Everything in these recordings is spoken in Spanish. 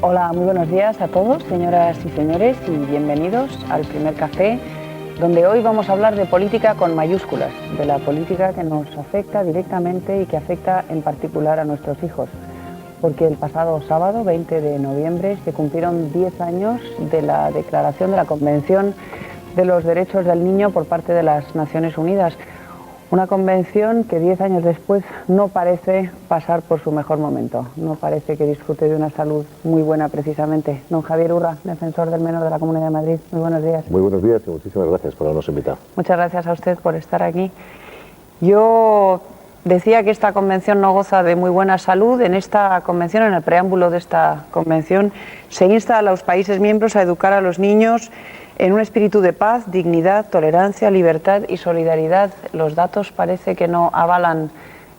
Hola, muy buenos días a todos, señoras y señores, y bienvenidos al Primer Café, donde hoy vamos a hablar de política con mayúsculas, de la política que nos afecta directamente y que afecta en particular a nuestros hijos. Porque el pasado sábado, 20 de noviembre, se cumplieron 10 años de la declaración de la Convención de los Derechos del Niño por parte de las Naciones Unidas. Una convención que 10 años después no parece pasar por su mejor momento, no parece que disfrute de una salud muy buena precisamente. Don Javier Urra, defensor del menor de la Comunidad de Madrid, muy buenos días. Muy buenos días y muchísimas gracias por habernos invitado. Muchas gracias a usted por estar aquí. Yo decía que esta convención no goza de muy buena salud. En esta convención, en el preámbulo de esta convención, se insta a los países miembros a educar a los niños en un espíritu de paz, dignidad, tolerancia, libertad y solidaridad. Los datos parece que no avalan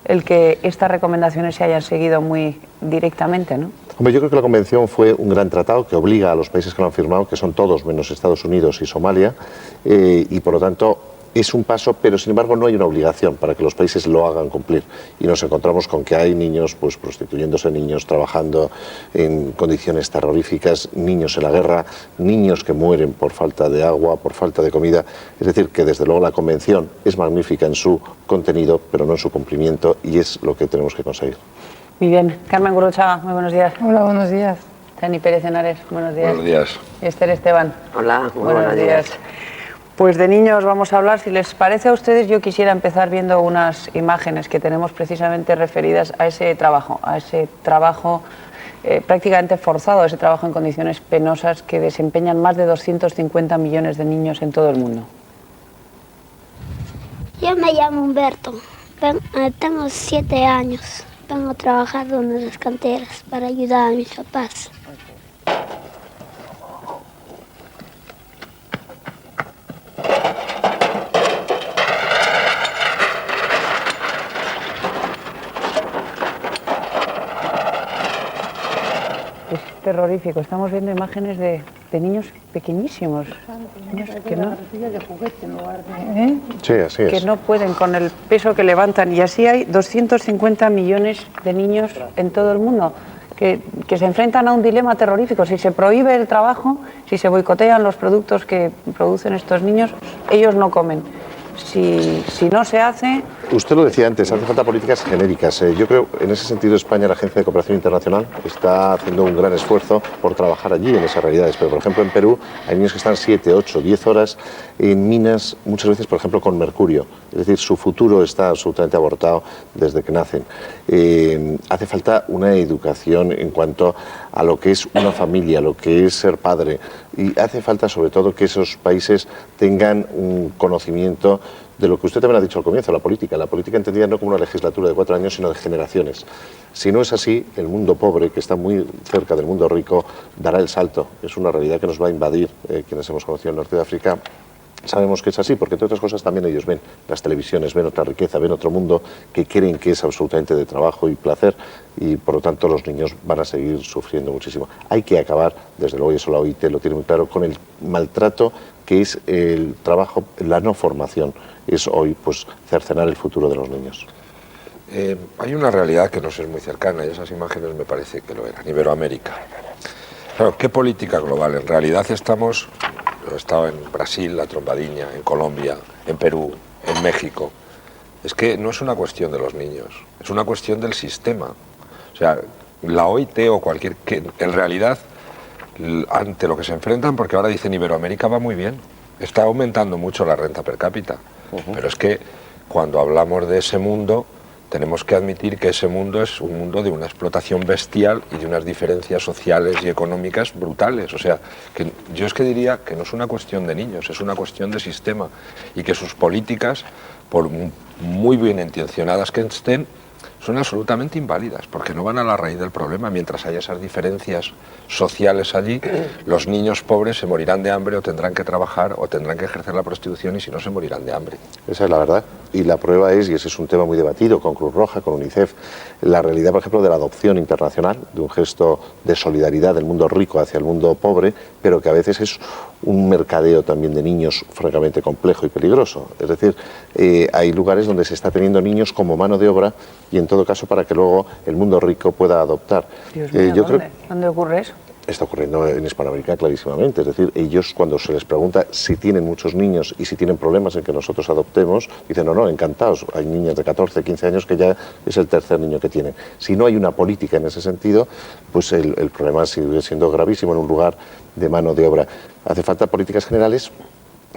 el que estas recomendaciones se hayan seguido muy directamente, ¿no? Hombre, yo creo que la Convención fue un gran tratado que obliga a los países que lo han firmado, que son todos menos Estados Unidos y Somalia, y por lo tanto es un paso, pero sin embargo no hay una obligación para que los países lo hagan cumplir. Y nos encontramos con que hay niños pues prostituyéndose, niños trabajando en condiciones terroríficas, niños en la guerra, niños que mueren por falta de agua, por falta de comida. Es decir, que desde luego la Convención es magnífica en su contenido, pero no en su cumplimiento, y es lo que tenemos que conseguir. Muy bien. Carmen Gurruchaga, muy buenos días. Hola, buenos días. Dani Pérez Henares, buenos días. Buenos días. Y Esther Esteban. Hola, muy buenos días. Pues de niños vamos a hablar. Si les parece a ustedes, yo quisiera empezar viendo unas imágenes que tenemos precisamente referidas a ese trabajo prácticamente forzado, a ese trabajo en condiciones penosas que desempeñan más de 250 millones de niños en todo el mundo. Yo me llamo Humberto, tengo 7 años, vengo trabajando en las canteras para ayudar a mis papás. Es terrorífico, estamos viendo imágenes de niños pequeñísimos, niños que no, Sí, así es. que no pueden con el peso que levantan, y así hay 250 millones de niños en todo el mundo que se enfrentan a un dilema terrorífico. Si se prohíbe el trabajo, si se boicotean los productos que producen estos niños, ellos no comen. Si no se hace... Usted lo decía antes, hace falta políticas genéricas. Yo creo, en ese sentido, España, la Agencia de Cooperación Internacional, está haciendo un gran esfuerzo por trabajar allí en esas realidades. Pero, por ejemplo, en Perú hay niños que están 7, 8, 10 horas en minas, muchas veces, por ejemplo, con mercurio. Es decir, su futuro está absolutamente abortado desde que nacen. Hace falta una educación en cuanto a lo que es una familia, lo que es ser padre. Y hace falta, sobre todo, que esos países tengan un conocimiento de lo que usted también ha dicho al comienzo, la política entendida no como una legislatura de 4 años, sino de generaciones. Si no es así, el mundo pobre, que está muy cerca del mundo rico, dará el salto. Es una realidad que nos va a invadir quienes hemos conocido el norte de África. Sabemos que es así, porque entre otras cosas también ellos ven las televisiones, ven otra riqueza, ven otro mundo que creen que es absolutamente de trabajo y placer, y por lo tanto los niños van a seguir sufriendo muchísimo. Hay que acabar, desde luego, y eso la OIT lo tiene muy claro, con el maltrato que es el trabajo, la no formación, es hoy pues cercenar el futuro de los niños. Hay una realidad que nos es muy cercana, y esas imágenes me parece que lo eran. Iberoamérica. Claro, ¿qué política global? En realidad he estado en Brasil, la trombadiña, en Colombia, en Perú, en México. Es que no es una cuestión de los niños, es una cuestión del sistema. O sea, la OIT o cualquier... que en realidad, ante lo que se enfrentan, porque ahora dicen Iberoamérica va muy bien, está aumentando mucho la renta per cápita, pero es que cuando hablamos de ese mundo, tenemos que admitir que ese mundo es un mundo de una explotación bestial y de unas diferencias sociales y económicas brutales. O sea, que yo es que diría que no es una cuestión de niños, es una cuestión de sistema, y que sus políticas, por muy bien intencionadas que estén, son absolutamente inválidas, porque no van a la raíz del problema. Mientras haya esas diferencias sociales allí, los niños pobres se morirán de hambre, o tendrán que trabajar, o tendrán que ejercer la prostitución, y si no, se morirán de hambre. Esa es la verdad. Y la prueba es, y ese es un tema muy debatido con Cruz Roja, con UNICEF, la realidad, por ejemplo, de la adopción internacional, de un gesto de solidaridad del mundo rico hacia el mundo pobre, pero que a veces es un mercadeo también de niños francamente complejo y peligroso. Es decir, hay lugares donde se está teniendo niños como mano de obra, y en todo caso para que luego el mundo rico pueda adoptar. Dios mío, ¿dónde ocurre eso? Está ocurriendo en Hispanoamérica clarísimamente, es decir, ellos cuando se les pregunta si tienen muchos niños y si tienen problemas en que nosotros adoptemos, dicen no, encantados, hay niñas de 14, 15 años que ya es el tercer niño que tienen. Si no hay una política en ese sentido, pues el problema sigue siendo gravísimo en un lugar de mano de obra. Hace falta políticas generales.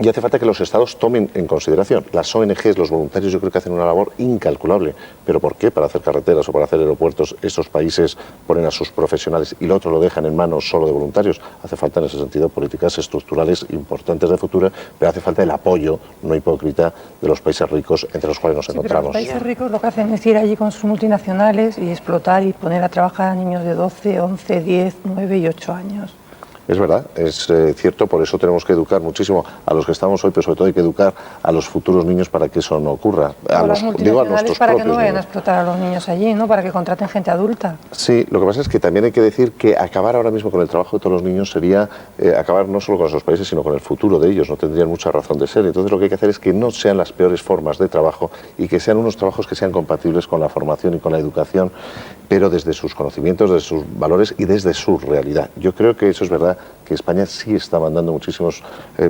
Y hace falta que los Estados tomen en consideración. Las ONGs, los voluntarios, yo creo que hacen una labor incalculable. ¿Pero por qué? Para hacer carreteras o para hacer aeropuertos, esos países ponen a sus profesionales y lo otro lo dejan en manos solo de voluntarios. Hace falta, en ese sentido, políticas estructurales importantes de futuro, pero hace falta el apoyo no hipócrita de los países ricos entre los cuales nos encontramos. Pero los países ricos lo que hacen es ir allí con sus multinacionales y explotar y poner a trabajar a niños de 12, 11, 10, 9 y 8 años. Es verdad, es cierto, por eso tenemos que educar muchísimo a los que estamos hoy, pero sobre todo hay que educar a los futuros niños para que eso no ocurra. A nuestros para que no vayan a explotar a los niños allí, ¿no? Para que contraten gente adulta. Sí, lo que pasa es que también hay que decir que acabar ahora mismo con el trabajo de todos los niños sería acabar no solo con esos países, sino con el futuro de ellos, no tendrían mucha razón de ser. Entonces lo que hay que hacer es que no sean las peores formas de trabajo y que sean unos trabajos que sean compatibles con la formación y con la educación, pero desde sus conocimientos, desde sus valores y desde su realidad. Yo creo que eso es verdad, que España sí está mandando muchísimas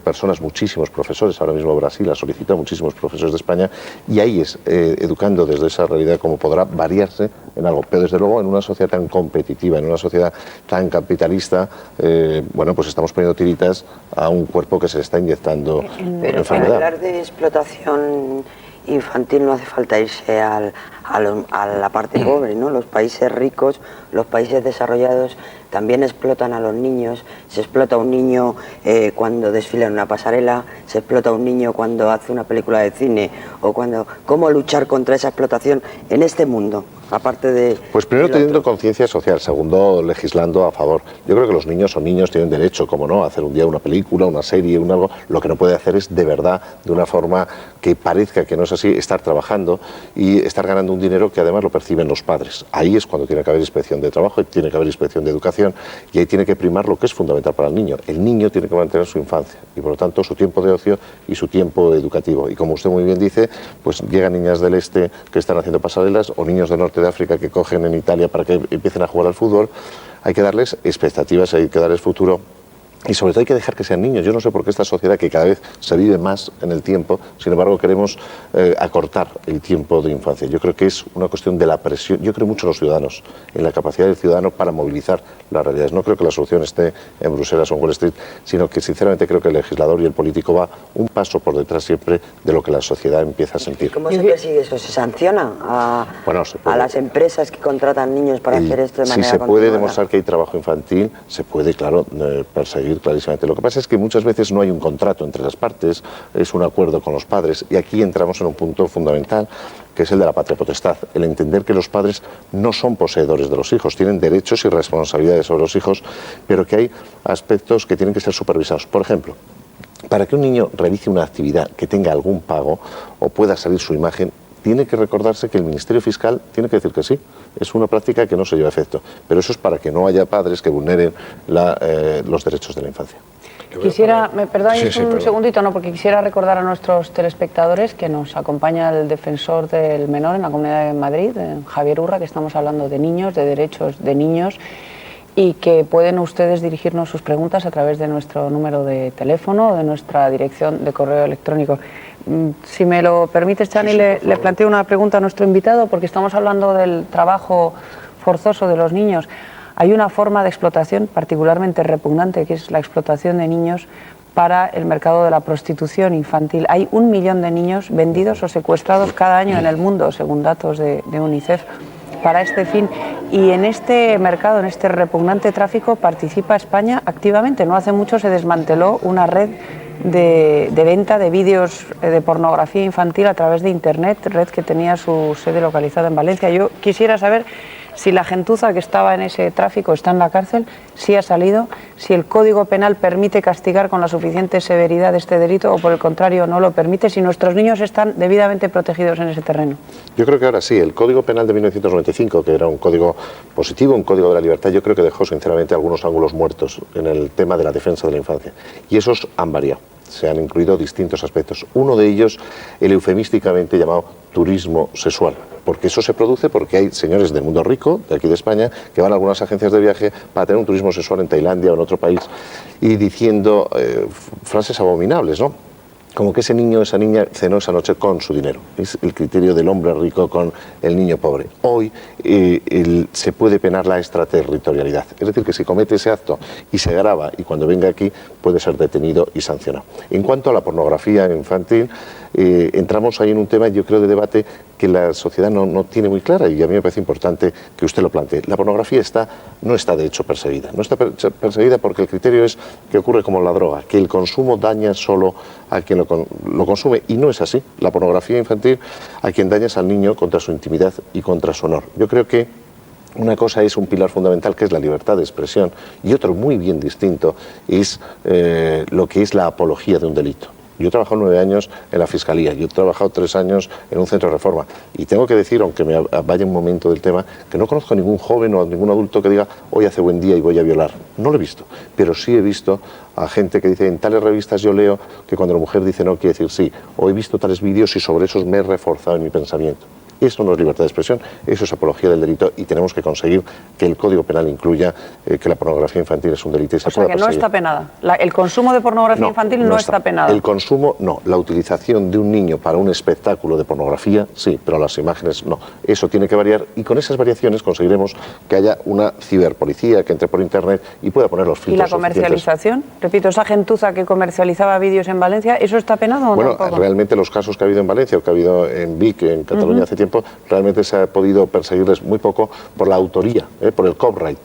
personas, muchísimos profesores. Ahora mismo Brasil ha solicitado muchísimos profesores de España y ahí es educando desde esa realidad como podrá variarse en algo. Pero desde luego en una sociedad tan competitiva, en una sociedad tan capitalista, bueno, pues estamos poniendo tiritas a un cuerpo que se le está inyectando enfermedad. Para hablar de explotación infantil no hace falta irse a la parte pobre, ¿no? Los países ricos, los países desarrollados también explotan a los niños. Se explota a un niño cuando desfila en una pasarela, se explota a un niño cuando hace una película de cine, o cuando... ¿Cómo luchar contra esa explotación en este mundo? Aparte de... Pues primero teniendo conciencia social, segundo legislando a favor. Yo creo que los niños son niños, tienen derecho, como no, a hacer un día una película, una serie, un algo. Lo que no puede hacer es de verdad, de una forma que parezca que no es así, estar trabajando y estar ganando un dinero que además lo perciben los padres. Ahí es cuando tiene que haber inspección de trabajo, y tiene que haber inspección de educación y ahí tiene que primar lo que es fundamental para el niño. El niño tiene que mantener su infancia y por lo tanto su tiempo de ocio y su tiempo educativo. Y como usted muy bien dice, pues llegan niñas del este que están haciendo pasarelas o niños del norte de África que cogen en Italia para que empiecen a jugar al fútbol. Hay que darles expectativas, hay que darles futuro. Y sobre todo hay que dejar que sean niños. Yo no sé por qué esta sociedad que cada vez se vive más en el tiempo, sin embargo queremos acortar el tiempo de infancia. Yo creo que es una cuestión de la presión. Yo creo mucho en los ciudadanos, en la capacidad del ciudadano para movilizar las realidades. No creo que la solución esté en Bruselas o en Wall Street, sino que sinceramente creo que el legislador y el político va un paso por detrás siempre de lo que la sociedad empieza a sentir. ¿Cómo se persigue eso? ¿Se sanciona a las empresas que contratan niños para hacer esto de manera Si se puede demostrar que hay trabajo infantil, se puede, claro, perseguir clarísimamente. Lo que pasa es que muchas veces no hay un contrato entre las partes, es un acuerdo con los padres y aquí entramos en un punto fundamental que es el de la patria potestad, el entender que los padres no son poseedores de los hijos, tienen derechos y responsabilidades sobre los hijos, pero que hay aspectos que tienen que ser supervisados. Por ejemplo, para que un niño realice una actividad que tenga algún pago o pueda salir su imagen, tiene que recordarse que el Ministerio Fiscal tiene que decir que sí. Es una práctica que no se lleva a efecto. Pero eso es para que no haya padres que vulneren los derechos de la infancia. Quisiera, me perdonáis un segundito, no, porque quisiera recordar a nuestros telespectadores que nos acompaña el defensor del menor en la Comunidad de Madrid, Javier Urra, que estamos hablando de niños, de derechos de niños, y que pueden ustedes dirigirnos sus preguntas a través de nuestro número de teléfono o de nuestra dirección de correo electrónico. Si me lo permites, Chani, le planteo una pregunta a nuestro invitado, porque estamos hablando del trabajo forzoso de los niños. Hay una forma de explotación particularmente repugnante, que es la explotación de niños para el mercado de la prostitución infantil. Hay 1 millón de niños vendidos o secuestrados cada año en el mundo, según datos de UNICEF, para este fin. Y en este mercado, en este repugnante tráfico, participa España activamente. No hace mucho se desmanteló una red de venta de vídeos de pornografía infantil a través de Internet, red que tenía su sede localizada en Valencia. Yo quisiera saber si la gentuza que estaba en ese tráfico está en la cárcel, si ha salido, si el Código Penal permite castigar con la suficiente severidad este delito o por el contrario no lo permite, si nuestros niños están debidamente protegidos en ese terreno. Yo creo que ahora sí. El Código Penal de 1995, que era un código positivo, un código de la libertad, yo creo que dejó sinceramente algunos ángulos muertos en el tema de la defensa de la infancia. Y esos han variado. se han incluido distintos aspectos. Uno de ellos, el eufemísticamente llamado turismo sexual, porque eso se produce porque hay señores del mundo rico, de aquí de España, que van a algunas agencias de viaje para tener un turismo sexual en Tailandia o en otro país y diciendo frases abominables, ¿no? Como que ese niño o esa niña cenó esa noche con su dinero. Es el criterio del hombre rico con el niño pobre. Hoy se puede penar la extraterritorialidad. Es decir, que si comete ese acto y se graba y cuando venga aquí puede ser detenido y sancionado. En cuanto a la pornografía infantil, entramos ahí en un tema, yo creo, de debate que la sociedad no tiene muy clara y a mí me parece importante que usted lo plantee. La pornografía no está de hecho perseguida. No está perseguida porque el criterio es que ocurre como la droga, que el consumo daña solo a quien lo consume, y no es así. La pornografía infantil a quien daña es al niño contra su intimidad y contra su honor. Yo creo que una cosa es un pilar fundamental, que es la libertad de expresión, y otro muy bien distinto es lo que es la apología de un delito. Yo he trabajado 9 años en la Fiscalía, yo he trabajado 3 años en un centro de reforma y tengo que decir, aunque me vaya un momento del tema, que no conozco a ningún joven o a ningún adulto que diga hoy hace buen día y voy a violar. No lo he visto, pero sí he visto a gente que dice en tales revistas yo leo que cuando la mujer dice no quiere decir sí, o he visto tales vídeos y sobre esos me he reforzado en mi pensamiento. Eso no es libertad de expresión, eso es apología del delito y tenemos que conseguir que el Código Penal incluya que la pornografía infantil es un delito y se pueda perseguir. O sea, que no está penada. El consumo de pornografía infantil no está penado. El consumo no. La utilización de un niño para un espectáculo de pornografía sí, pero las imágenes no. Eso tiene que variar y con esas variaciones conseguiremos que haya una ciberpolicía que entre por internet y pueda poner los filtros. ¿Y la comercialización? Repito, esa gentuza que comercializaba vídeos en Valencia, ¿eso está penado o no? Bueno, realmente los casos que ha habido en Valencia o que ha habido en Vic, en Cataluña hace tiempo, realmente se ha podido perseguirles muy poco por la autoría, por el copyright.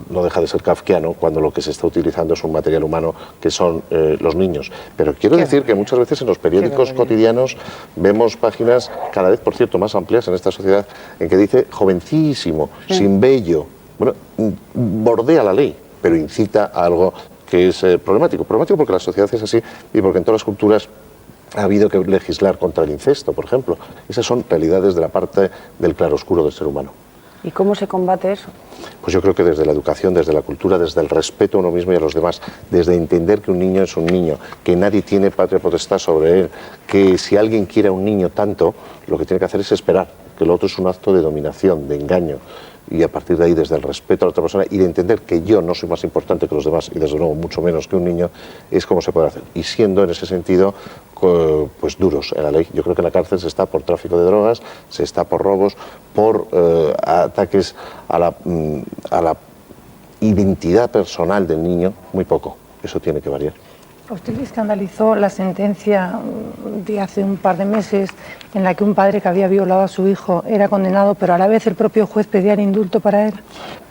No deja de ser kafkiano cuando lo que se está utilizando es un material humano que son los niños. Pero quiero decir que muchas veces en los periódicos cotidianos vemos páginas cada vez, por cierto, más amplias en esta sociedad en que dice jovencísimo, sin vello. Bueno, bordea la ley, pero incita a algo que es problemático. Problemático porque la sociedad es así y porque en todas las culturas ha habido que legislar contra el incesto, por ejemplo. Esas son realidades de la parte del claroscuro del ser humano. ¿Y cómo se combate eso? Pues yo creo que desde la educación, desde la cultura, desde el respeto a uno mismo y a los demás, desde entender que un niño es un niño, que nadie tiene patria potestad sobre él, que si alguien quiere a un niño tanto, lo que tiene que hacer es esperar, que lo otro es un acto de dominación, de engaño, y a partir de ahí, desde el respeto a la otra persona y de entender que yo no soy más importante que los demás y desde luego mucho menos que un niño, es como se puede hacer. Y siendo en ese sentido pues duros en la ley. Yo creo que en la cárcel se está por tráfico de drogas, se está por robos, por ataques a la identidad personal del niño, muy poco. Eso tiene que variar. ¿A usted le escandalizó la sentencia de hace un par de meses en la que un padre que había violado a su hijo era condenado, pero a la vez el propio juez pedía el indulto para él?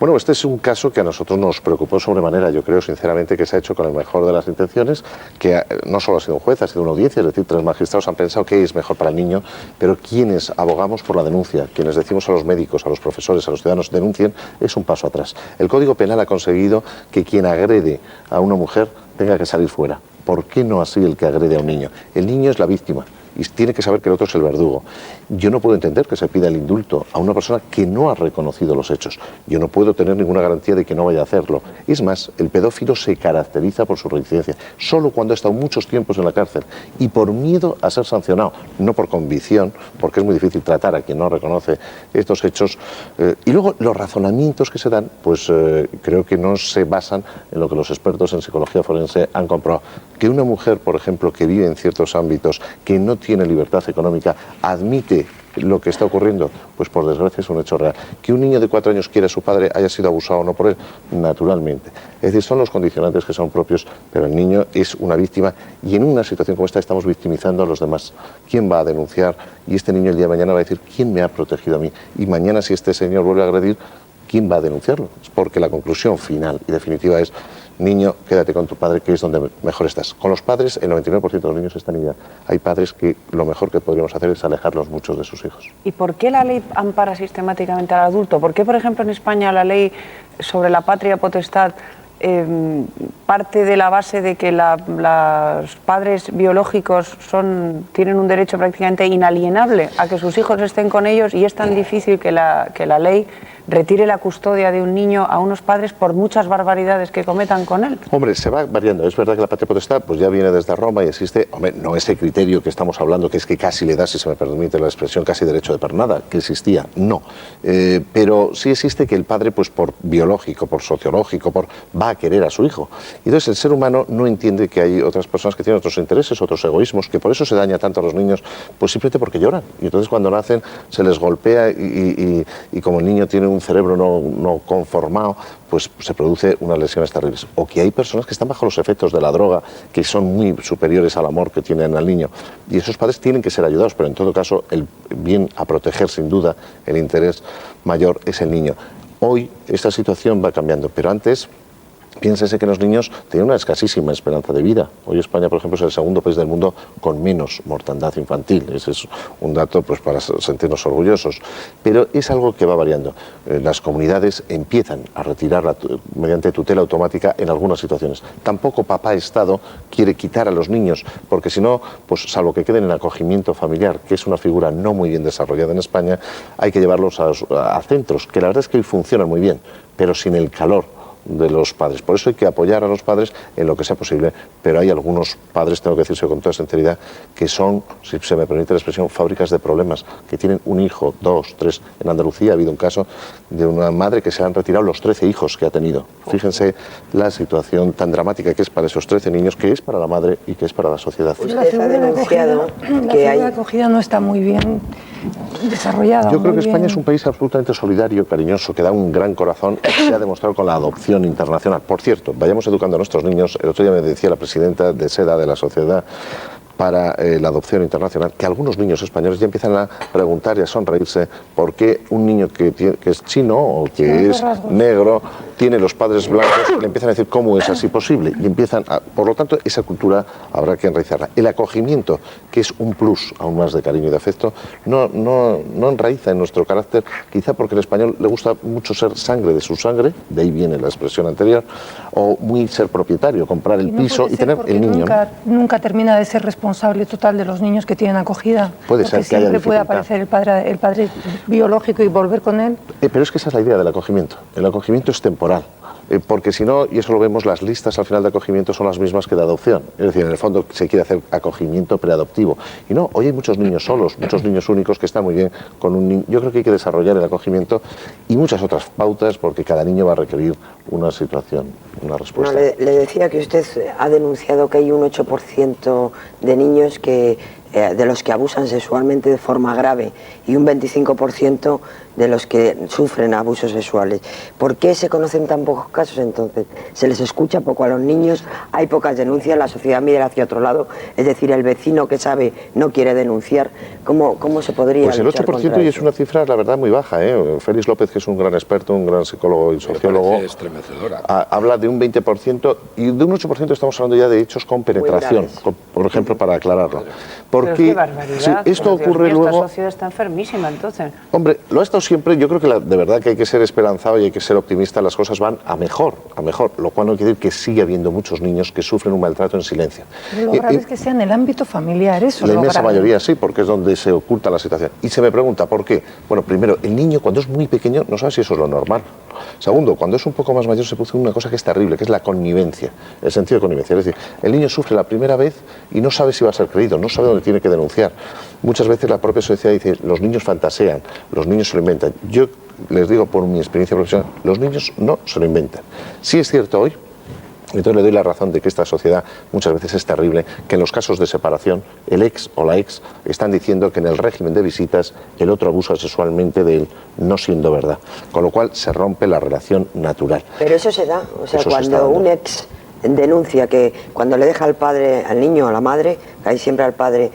Bueno, este es un caso que a nosotros nos preocupó sobremanera. Yo creo sinceramente que se ha hecho con el mejor de las intenciones, que no solo ha sido un juez, ha sido una audiencia, es decir, 3 magistrados han pensado que es mejor para el niño, pero quienes abogamos por la denuncia, quienes decimos a los médicos, a los profesores, a los ciudadanos denuncien, es un paso atrás. El Código Penal ha conseguido que quien agrede a una mujer tenga que salir fuera. ¿Por qué no así el que agrede a un niño? El niño es la víctima y tiene que saber que el otro es el verdugo. Yo no puedo entender que se pida el indulto a una persona que no ha reconocido los hechos. Yo no puedo tener ninguna garantía de que no vaya a hacerlo. Es más, el pedófilo se caracteriza por su reincidencia, solo cuando ha estado muchos tiempos en la cárcel y por miedo a ser sancionado, no por convicción, porque es muy difícil tratar a quien no reconoce estos hechos. Y luego los razonamientos que se dan, pues creo que no se basan en lo que los expertos en psicología forense han comprobado. Que una mujer, por ejemplo, que vive en ciertos ámbitos, que no tiene libertad económica, admite lo que está ocurriendo, pues por desgracia es un hecho real. Que un niño de 4 años quiera a su padre, haya sido abusado o no por él, naturalmente. Es decir, son los condicionantes que son propios, pero el niño es una víctima y en una situación como esta estamos victimizando a los demás. ¿Quién va a denunciar? Y este niño el día de mañana va a decir, ¿quién me ha protegido a mí? Y mañana si este señor vuelve a agredir, ¿quién va a denunciarlo? Porque la conclusión final y definitiva es: niño, quédate con tu padre, que es donde mejor estás. Con los padres, el 99% de los niños están igual. Hay padres que lo mejor que podríamos hacer es alejarlos muchos de sus hijos. ¿Y por qué la ley ampara sistemáticamente al adulto? ¿Por qué, por ejemplo, en España la ley sobre la patria potestad parte de la base de que los padres biológicos tienen un derecho prácticamente inalienable a que sus hijos estén con ellos y es tan difícil que la ley retire la custodia de un niño a unos padres por muchas barbaridades que cometan con él? Hombre, se va variando. Es verdad que la patria potestad pues ya viene desde Roma y existe, hombre, no ese criterio que estamos hablando, que es que casi le da, si se me permite la expresión, casi derecho de pernada, que existía, no. Pero sí existe que el padre, pues por biológico, por sociológico, va a querer a su hijo. Y entonces el ser humano no entiende que hay otras personas que tienen otros intereses, otros egoísmos, que por eso se daña tanto a los niños, pues simplemente porque lloran. Y entonces cuando nacen se les golpea y como el niño tiene un cerebro no conformado, pues se produce unas lesiones terribles. O que hay personas que están bajo los efectos de la droga, que son muy superiores al amor que tienen al niño. Y esos padres tienen que ser ayudados, pero en todo caso el bien a proteger, sin duda, el interés mayor es el niño. Hoy esta situación va cambiando, pero antes... Piénsese que los niños tienen una escasísima esperanza de vida. Hoy España, por ejemplo, es el segundo país del mundo con menos mortandad infantil. Ese es un dato pues, para sentirnos orgullosos. Pero es algo que va variando. Las comunidades empiezan a retirarla mediante tutela automática en algunas situaciones. Tampoco papá Estado quiere quitar a los niños, porque si no, pues salvo que queden en acogimiento familiar, que es una figura no muy bien desarrollada en España, hay que llevarlos a centros, que la verdad es que hoy funcionan muy bien, pero sin el calor de los padres. Por eso hay que apoyar a los padres en lo que sea posible, pero hay algunos padres, tengo que decirse con toda sinceridad, que son, si se me permite la expresión, fábricas de problemas, que tienen un hijo, 2, 3. En Andalucía ha habido un caso de una madre que se han retirado los 13 hijos que ha tenido. Fíjense la situación tan dramática que es para esos 13 niños, que es para la madre y que es para la sociedad. Usted ha denunciado que la acogida no está muy bien desarrollada. Yo creo que España es un país absolutamente solidario, cariñoso, que da un gran corazón, y se ha demostrado con la adopción internacional. Por cierto, vayamos educando a nuestros niños. El otro día me decía la presidenta de SEDA, de la Sociedad para la Adopción Internacional, que algunos niños españoles ya empiezan a preguntar y a sonreírse por qué un niño que es chino o que es negro tiene los padres blancos, y le empiezan a decir cómo es así posible. Y empiezan por lo tanto, esa cultura habrá que enraizarla. El acogimiento, que es un plus aún más de cariño y de afecto, no enraiza en nuestro carácter, quizá porque al español le gusta mucho ser sangre de su sangre, de ahí viene la expresión anterior, o muy ser propietario, comprar el piso y tener el niño. Nunca termina de ser responsable total de los niños que tienen acogida. Puede ser que haya siempre puede aparecer el padre biológico y volver con él. Pero es que esa es la idea del acogimiento. El acogimiento es temporal. Porque si no, y eso lo vemos, las listas al final de acogimiento son las mismas que de adopción. Es decir, en el fondo se quiere hacer acogimiento preadoptivo. Y no, hoy hay muchos niños solos, muchos niños únicos que están muy bien con un niño. Yo creo que hay que desarrollar el acogimiento y muchas otras pautas, porque cada niño va a requerir una situación, una respuesta. No, le decía que usted ha denunciado que hay un 8% de niños de los que abusan sexualmente de forma grave y un 25% de los que sufren abusos sexuales. ¿Por qué se conocen tan pocos casos entonces? ¿Se les escucha poco a los niños? ¿Hay pocas denuncias? ¿La sociedad mira hacia otro lado? Es decir, el vecino que sabe no quiere denunciar. ¿Cómo se podría Pues el 8% y es una cifra, la verdad, muy baja. Félix López, que es un gran experto, un gran psicólogo y sociólogo, estremecedora. Habla de un 20% y de un 8% estamos hablando ya de hechos con penetración, por ejemplo, para aclararlo. Porque qué barbaridad, si esto ocurre Dios mío, luego... Esta sociedad está enfermísima, entonces. Hombre, lo ha estado siempre. Yo creo que de verdad que hay que ser esperanzado y hay que ser optimista. Las cosas van a mejor, lo cual no quiere decir que sigue habiendo muchos niños que sufren un maltrato en silencio. Pero lo grave es que sea en el ámbito familiar, eso. La inmensa mayoría sí, porque es donde se oculta la situación. Y se me pregunta, ¿por qué? Bueno, primero, el niño cuando es muy pequeño no sabe si eso es lo normal. Segundo, cuando es un poco más mayor se produce una cosa que es terrible, que es la connivencia, el sentido de connivencia. Es decir, el niño sufre la primera vez y no sabe si va a ser creído, no sabe dónde tiene que denunciar. Muchas veces la propia sociedad dice, los niños fantasean, los niños se lo inventan. Yo les digo por mi experiencia profesional, los niños no se lo inventan. Sí es cierto hoy, entonces le doy la razón de que esta sociedad muchas veces es terrible, que en los casos de separación el ex o la ex están diciendo que en el régimen de visitas el otro abusa sexualmente de él, no siendo verdad. Con lo cual se rompe la relación natural. Pero eso se da, o sea, cuando un ex denuncia que cuando le deja al niño o a la madre, casi siempre al padre,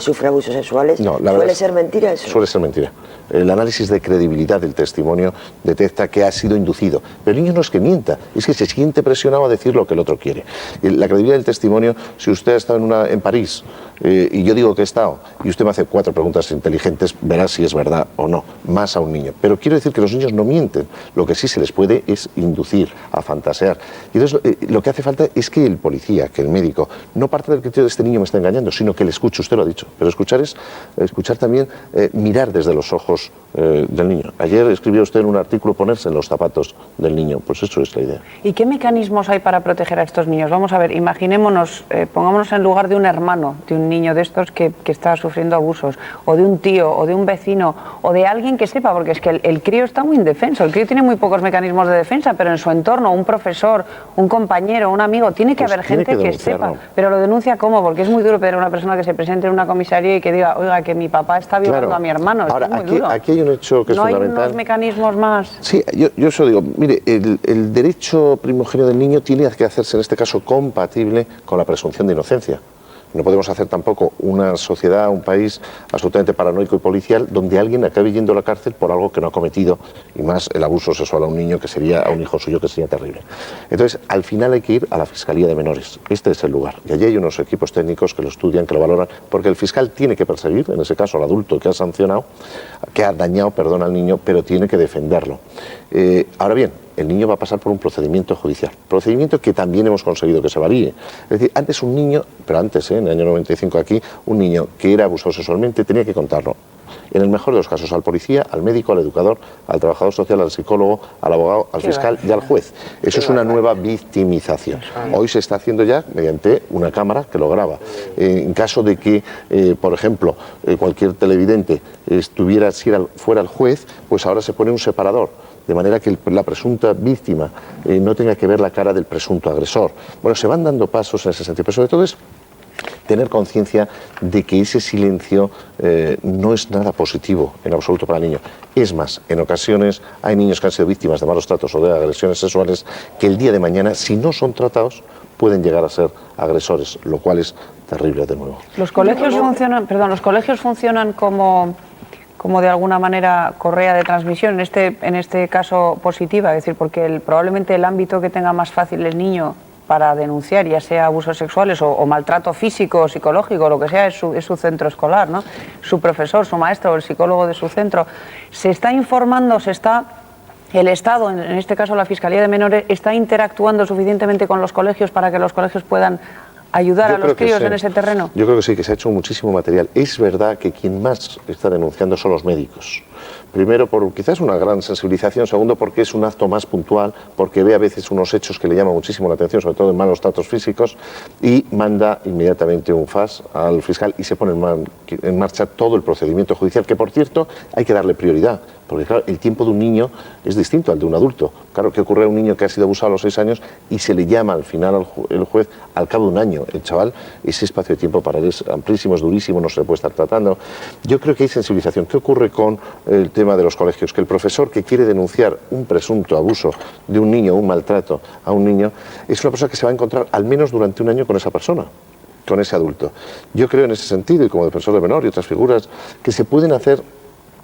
sufre abusos sexuales, ¿suele ser mentira eso? Suele ser mentira. El análisis de credibilidad del testimonio detecta que ha sido inducido. Pero el niño no es que mienta, es que se siente presionado a decir lo que el otro quiere. La credibilidad del testimonio, si usted ha estado en París y yo digo que he estado y usted me hace 4 preguntas inteligentes, verá si es verdad o no, más a un niño. Pero quiero decir que los niños no mienten, lo que sí se les puede es inducir a fantasear. Y entonces lo que hace falta es que el policía, que el médico, no parte del criterio de este niño me está engañando, sino que le escuche, usted lo ha dicho. Pero escuchar es escuchar también, mirar desde los ojos del niño. Ayer escribió usted en un artículo ponerse en los zapatos del niño, pues eso es la idea. ¿Y qué mecanismos hay para proteger a estos niños? Vamos a ver, imaginémonos, pongámonos en lugar de un hermano, de un niño de estos que está sufriendo abusos, o de un tío, o de un vecino, o de alguien que sepa, porque es que el crío está muy indefenso, el crío tiene muy pocos mecanismos de defensa, pero en su entorno, un profesor, un compañero, un amigo, tiene que haber gente que sepa. Pero lo denuncia ¿cómo? Porque es muy duro pedir a una persona que se presente en una comisaría y que diga, oiga, que mi papá está violando a mi hermano. Ahora, es muy duro. aquí hay un hecho que es fundamental. ¿No hay unos mecanismos más? Sí, yo eso digo, mire, el derecho primogenio del niño tiene que hacerse en este caso compatible con la presunción de inocencia. No podemos hacer tampoco una sociedad, un país absolutamente paranoico y policial donde alguien acabe yendo a la cárcel por algo que no ha cometido, y más el abuso sexual a un niño, que sería a un hijo suyo, que sería terrible. Entonces, al final hay que ir a la Fiscalía de Menores. Este es el lugar. Y allí hay unos equipos técnicos que lo estudian, que lo valoran, porque el fiscal tiene que perseguir, en ese caso al adulto que ha sancionado, que ha dañado, al niño, pero tiene que defenderlo. Ahora bien, el niño va a pasar por un procedimiento judicial, procedimiento que también hemos conseguido que se varíe. Es decir, antes un niño, pero antes, en el año 95 aquí, un niño que era abusado sexualmente tenía que contarlo. En el mejor de los casos, al policía, al médico, al educador, al trabajador social, al psicólogo, al abogado, al fiscal y al juez. Eso es una nueva victimización. Hoy se está haciendo ya mediante una cámara que lo graba. En caso de que, por ejemplo, cualquier televidente fuera el juez, pues ahora se pone un separador, de manera que la presunta víctima no tenga que ver la cara del presunto agresor. Bueno, se van dando pasos en ese sentido, pero sobre todo es tener conciencia de que ese silencio no es nada positivo en absoluto para el niño. Es más, en ocasiones hay niños que han sido víctimas de malos tratos o de agresiones sexuales que el día de mañana, si no son tratados, pueden llegar a ser agresores, lo cual es terrible de nuevo. Los colegios funcionan como de alguna manera correa de transmisión, en este caso positiva, es decir, porque probablemente el ámbito que tenga más fácil el niño para denunciar, ya sea abusos sexuales o maltrato físico o psicológico, lo que sea, es su centro escolar, ¿no? Su profesor, su maestro o el psicólogo de su centro. ¿Se está informando, el Estado, en este caso la Fiscalía de Menores, está interactuando suficientemente con los colegios para que los colegios puedan ayudar a los críos en ese terreno? Yo creo que sí, que se ha hecho muchísimo material. Es verdad que quien más está denunciando son los médicos. Primero, por quizás una gran sensibilización. Segundo, porque es un acto más puntual, porque ve a veces unos hechos que le llaman muchísimo la atención, sobre todo en malos tratos físicos, y manda inmediatamente un FAS al fiscal y se pone en marcha todo el procedimiento judicial, que por cierto hay que darle prioridad. Porque claro, el tiempo de un niño es distinto al de un adulto. Claro, ¿qué ocurre a un niño que ha sido abusado a los 6 años y se le llama al final el juez al cabo de un año? El chaval, ese espacio de tiempo para él es amplísimo, es durísimo, no se le puede estar tratando. Yo creo que hay sensibilización. ¿Qué ocurre con el tema de los colegios? Que el profesor que quiere denunciar un presunto abuso de un niño, un maltrato a un niño, es una persona que se va a encontrar al menos durante un año con esa persona, con ese adulto. Yo creo en ese sentido, y como defensor de menor y otras figuras, que se pueden hacer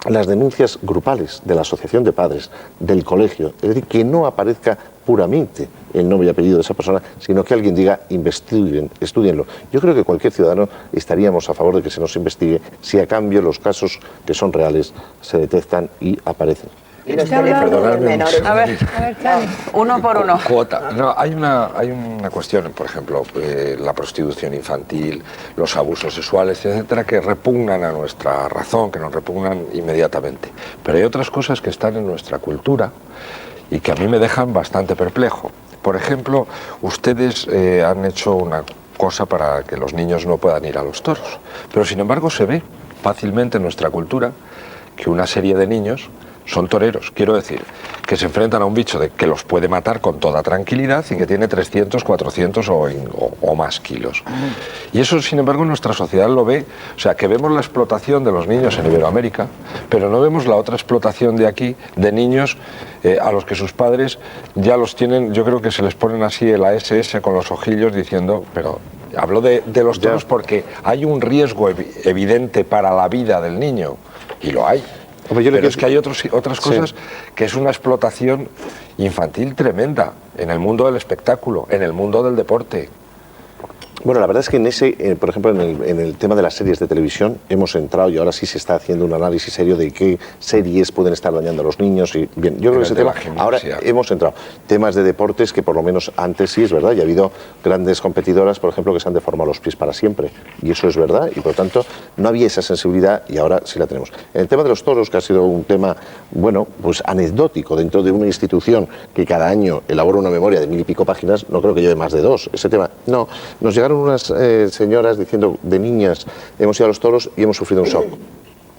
las denuncias grupales de la asociación de padres, del colegio, es decir, que no aparezca puramente el nombre y apellido de esa persona, sino que alguien diga, investiguen, estúdienlo. Yo creo que cualquier ciudadano estaríamos a favor de que se nos investigue si a cambio los casos que son reales se detectan y aparecen. Y los teléfonos menores. A ver, Chani, uno por uno. Cuota. No, hay una cuestión, por ejemplo, la prostitución infantil, los abusos sexuales, etcétera, que repugnan a nuestra razón, que nos repugnan inmediatamente. Pero hay otras cosas que están en nuestra cultura y que a mí me dejan bastante perplejo. Por ejemplo, ustedes han hecho una cosa para que los niños no puedan ir a los toros, pero sin embargo se ve fácilmente en nuestra cultura que una serie de niños son toreros, quiero decir, que se enfrentan a un bicho que los puede matar con toda tranquilidad y que tiene 300, 400 o más kilos. Y eso, sin embargo, nuestra sociedad lo ve, o sea, que vemos la explotación de los niños en Iberoamérica, pero no vemos la otra explotación de aquí, de niños a los que sus padres ya los tienen, yo creo que se les ponen así el ASS con los ojillos diciendo, pero... Hablo de los toros porque hay un riesgo evidente para la vida del niño, y lo hay. Pero es que hay otras cosas que es una explotación infantil tremenda en el mundo del espectáculo, en el mundo del deporte. Bueno, la verdad es que en ese, por ejemplo, en el tema de las series de televisión hemos entrado y ahora sí se está haciendo un análisis serio de qué series pueden estar dañando a los niños. Y bien, yo creo que ese tema, ahora hemos entrado. Temas de deportes que por lo menos antes sí es verdad, y ha habido grandes competidoras, por ejemplo, que se han deformado los pies para siempre. Y eso es verdad, y por lo tanto no había esa sensibilidad y ahora sí la tenemos. En el tema de los toros, que ha sido un tema, bueno, pues anecdótico dentro de una institución que cada año elabora una memoria de 1000 y pico páginas, no creo que lleve más de 2. Ese tema, no, nos llegaron unas señoras diciendo, de niñas hemos ido a los toros y hemos sufrido un shock.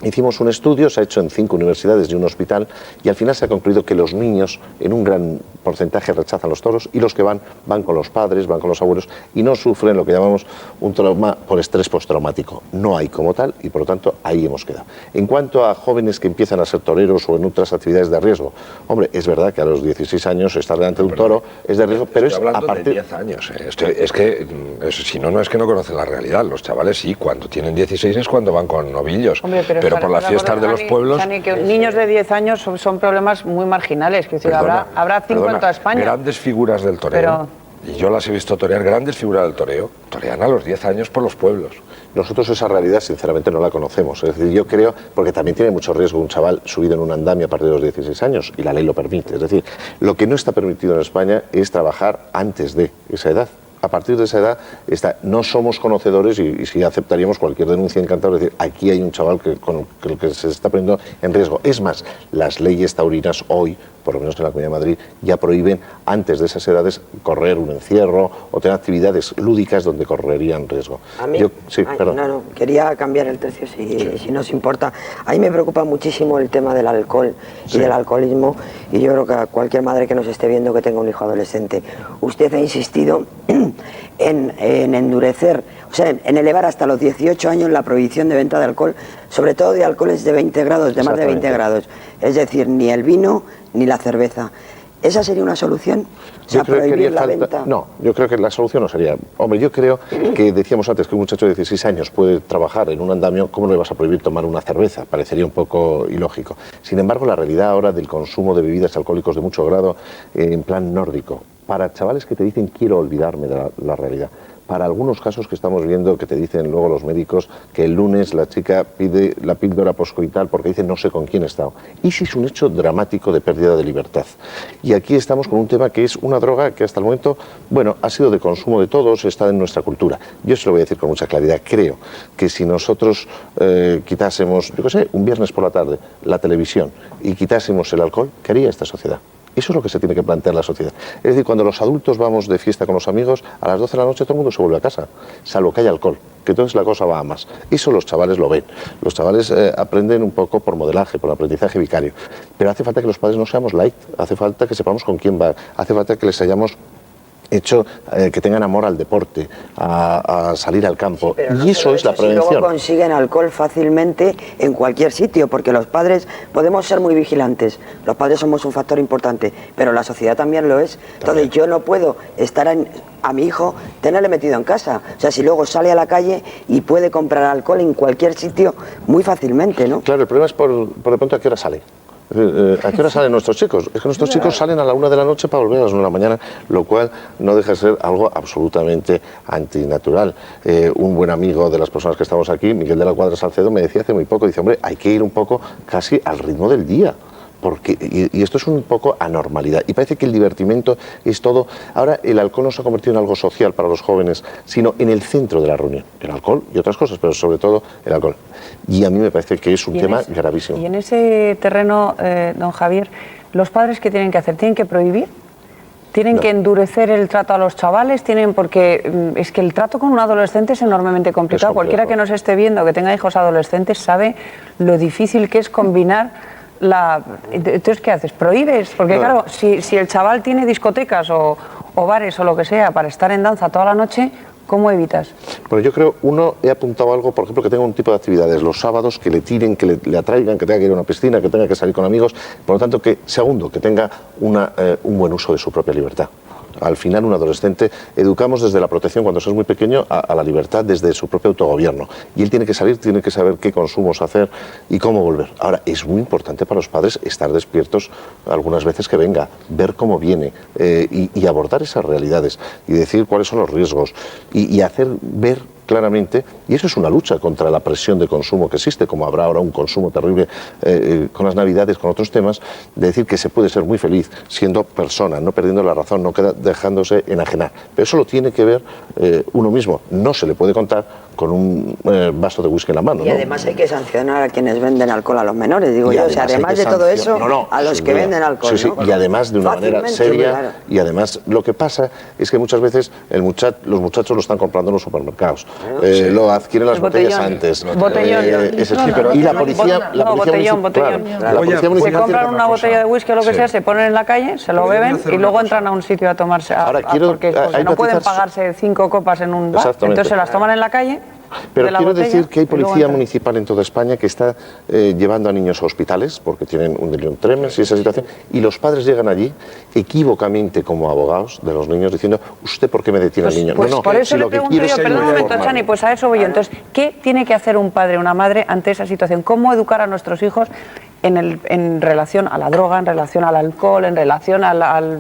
Hicimos un estudio, se ha hecho en 5 universidades y un hospital, y al final se ha concluido que los niños en un gran porcentaje rechazan los toros, y los que van con los padres, van con los abuelos, y no sufren lo que llamamos un trauma por estrés postraumático. No hay como tal, y por lo tanto ahí hemos quedado. En cuanto a jóvenes que empiezan a ser toreros o en otras actividades de riesgo, hombre, es verdad que a los 16 años estar delante de un toro es de riesgo, pero es a partir de 10 años. Es que, si no, no es que no conocen la realidad. Los chavales sí, cuando tienen 16 es cuando van con novillos. Hombre, pero por las fiestas de los pueblos... Dani, que niños de 10 años son problemas muy marginales, que habrá 5 en toda España. Grandes figuras del toreo, y yo las he visto torear, grandes figuras del toreo, torean a los 10 años por los pueblos. Nosotros esa realidad sinceramente no la conocemos. Es decir, yo creo, porque también tiene mucho riesgo un chaval subido en un andamio a partir de los 16 años, y la ley lo permite. Es decir, lo que no está permitido en España es trabajar antes de esa edad. A partir de esa edad no somos conocedores y sí aceptaríamos cualquier denuncia encantada, es decir, aquí hay un chaval con el que se está poniendo en riesgo. Es más, las leyes taurinas hoy, por lo menos en la Comunidad de Madrid, ya prohíben antes de esas edades correr un encierro o tener actividades lúdicas donde correrían riesgo. A mí, no, quería cambiar el tercio si no os importa. A mí me preocupa muchísimo el tema del alcohol y del alcoholismo, y yo creo que a cualquier madre que nos esté viendo que tenga un hijo adolescente, usted ha insistido en endurecer, o sea, en elevar hasta los 18 años la prohibición de venta de alcohol, sobre todo de alcoholes de 20 grados, de más de 20 grados. Es decir, ni el vino ni la cerveza. ¿Esa sería una solución? O sea, prohibir la venta. No, yo creo que la solución no sería... Hombre, yo creo que decíamos antes que un muchacho de 16 años puede trabajar en un andamio, ¿cómo no le vas a prohibir tomar una cerveza? Parecería un poco ilógico. Sin embargo, la realidad ahora del consumo de bebidas alcohólicos de mucho grado en plan nórdico, para chavales que te dicen quiero olvidarme de la realidad, para algunos casos que estamos viendo que te dicen luego los médicos que el lunes la chica pide la píldora poscoital porque dice no sé con quién he estado. Y si es un hecho dramático de pérdida de libertad. Y aquí estamos con un tema que es una droga que hasta el momento, bueno, ha sido de consumo de todos, está en nuestra cultura. Yo se lo voy a decir con mucha claridad. Creo que si nosotros quitásemos, yo qué sé, un viernes por la tarde, la televisión y quitásemos el alcohol, ¿qué haría esta sociedad? Eso es lo que se tiene que plantear la sociedad. Es decir, cuando los adultos vamos de fiesta con los amigos, a las 12 de la noche todo el mundo se vuelve a casa, salvo que haya alcohol, que entonces la cosa va a más. Eso los chavales lo ven. Los chavales aprenden un poco por modelaje, por aprendizaje vicario. Pero hace falta que los padres no seamos light, hace falta que sepamos con quién va, hace falta que les hayamos hecho que tengan amor al deporte, a salir al campo, sí, y eso es la prevención. Si luego consiguen alcohol fácilmente en cualquier sitio, porque los padres podemos ser muy vigilantes, los padres somos un factor importante, pero la sociedad también lo es. Entonces yo no puedo estar a mi hijo tenerle metido en casa, o sea, si luego sale a la calle y puede comprar alcohol en cualquier sitio muy fácilmente, ¿no? Claro, el problema es por de pronto a qué hora sale. ¿A qué hora salen nuestros chicos? Es que nuestros chicos salen a la 1 de la noche para volver a las 1 de la mañana, lo cual no deja de ser algo absolutamente antinatural. Un buen amigo de las personas que estamos aquí, Miguel de la Cuadra Salcedo, me decía hace muy poco, dice, hombre, hay que ir un poco casi al ritmo del día. Porque, y esto es un poco anormalidad, y parece que el divertimento es todo. Ahora el alcohol no se ha convertido en algo social para los jóvenes, sino en el centro de la reunión. El alcohol y otras cosas, pero sobre todo el alcohol. Y a mí me parece que es un tema gravísimo. Y en ese terreno, don Javier, ¿los padres qué tienen que hacer? ¿Tienen que prohibir? ¿Tienen que endurecer el trato a los chavales? Porque es que el trato con un adolescente es enormemente complicado. Cualquiera que nos esté viendo, que tenga hijos adolescentes, sabe lo difícil que es combinar Entonces, ¿qué haces? ¿Prohíbes? Porque claro, si el chaval tiene discotecas o bares o lo que sea para estar en danza toda la noche, ¿cómo evitas? Bueno, yo creo, he apuntado algo, por ejemplo, que tenga un tipo de actividades los sábados, que le tiren, que le atraigan, que tenga que ir a una piscina, que tenga que salir con amigos, por lo tanto, segundo, que tenga un buen uso de su propia libertad. Al final, un adolescente educamos desde la protección cuando es muy pequeño a la libertad desde su propio autogobierno. Y él tiene que salir, tiene que saber qué consumos hacer y cómo volver. Ahora, es muy importante para los padres estar despiertos algunas veces que venga, ver cómo viene y abordar esas realidades y decir cuáles son los riesgos y hacer ver claramente, y eso es una lucha contra la presión de consumo que existe, como habrá ahora un consumo terrible con las Navidades, con otros temas, de decir que se puede ser muy feliz siendo persona, no perdiendo la razón, no dejándose enajenar. Pero eso lo tiene que ver uno mismo, no se le puede contar con un vaso de whisky en la mano. Y además hay que sancionar a quienes venden alcohol a los menores, digo yo, o sea, además de todo eso, a los que venden alcohol. Sí, sí, ¿no? Y además de una manera seria, claro. Y además lo que pasa es que muchas veces los muchachos lo están comprando en los supermercados. Lo adquieren las botellas antes. Botellón. Y la policía... Botellón. Se compran una botella de whisky o lo que sea, se ponen en la calle, se lo beben y luego entran a un sitio a tomarse... porque no pueden pagarse 5 copas en un bar, entonces se las toman en la calle. Pero quiero decir que hay policía municipal en toda España que está llevando a niños a hospitales porque tienen un delirium tremens y esa situación, y los padres llegan allí equívocamente como abogados de los niños diciendo, ¿usted por qué me detiene al niño? Pues por eso le pregunto yo, perdón un momento, Chani, pues a eso voy yo. Entonces, ¿qué tiene que hacer un padre o una madre ante esa situación? ¿Cómo educar a nuestros hijos en relación a la droga, en relación al alcohol, en relación al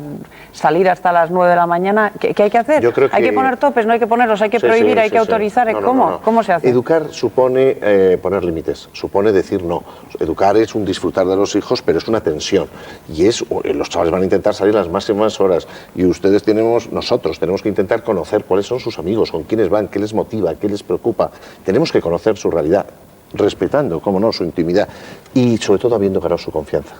salir hasta las 9 de la mañana? ¿Qué hay que hacer? ¿Hay que poner topes? ¿No hay que ponerlos? ¿Hay que prohibir? ¿Hay que autorizar? ¿Cómo se hace? Educar supone poner límites, supone decir no. Educar es un disfrutar de los hijos, pero es una tensión. Y los chavales van a intentar salir las máximas horas. Y nosotros tenemos que intentar conocer cuáles son sus amigos, con quiénes van, qué les motiva, qué les preocupa. Tenemos que conocer su realidad, respetando, cómo no, su intimidad y sobre todo habiendo ganado su confianza,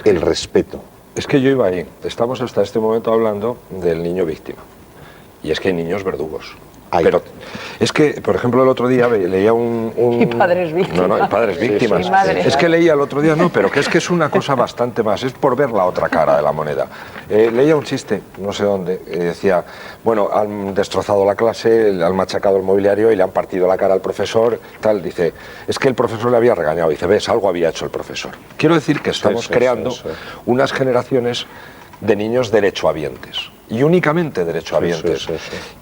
el respeto. Es que yo iba ahí, estamos hasta este momento hablando del niño víctima y es que hay niños verdugos. Pero es que, por ejemplo, el otro día leía Y padres víctimas. No, y padres víctimas. Sí, es que leía el otro día, pero que es una cosa bastante más, es por ver la otra cara de la moneda. Leía un chiste, no sé dónde, decía, bueno, han destrozado la clase, le han machacado el mobiliario y le han partido la cara al profesor, tal, dice, es que el profesor le había regañado, dice, ves, algo había hecho el profesor. Quiero decir que estamos creando unas generaciones de niños derechohabientes. Y únicamente derechohabientes.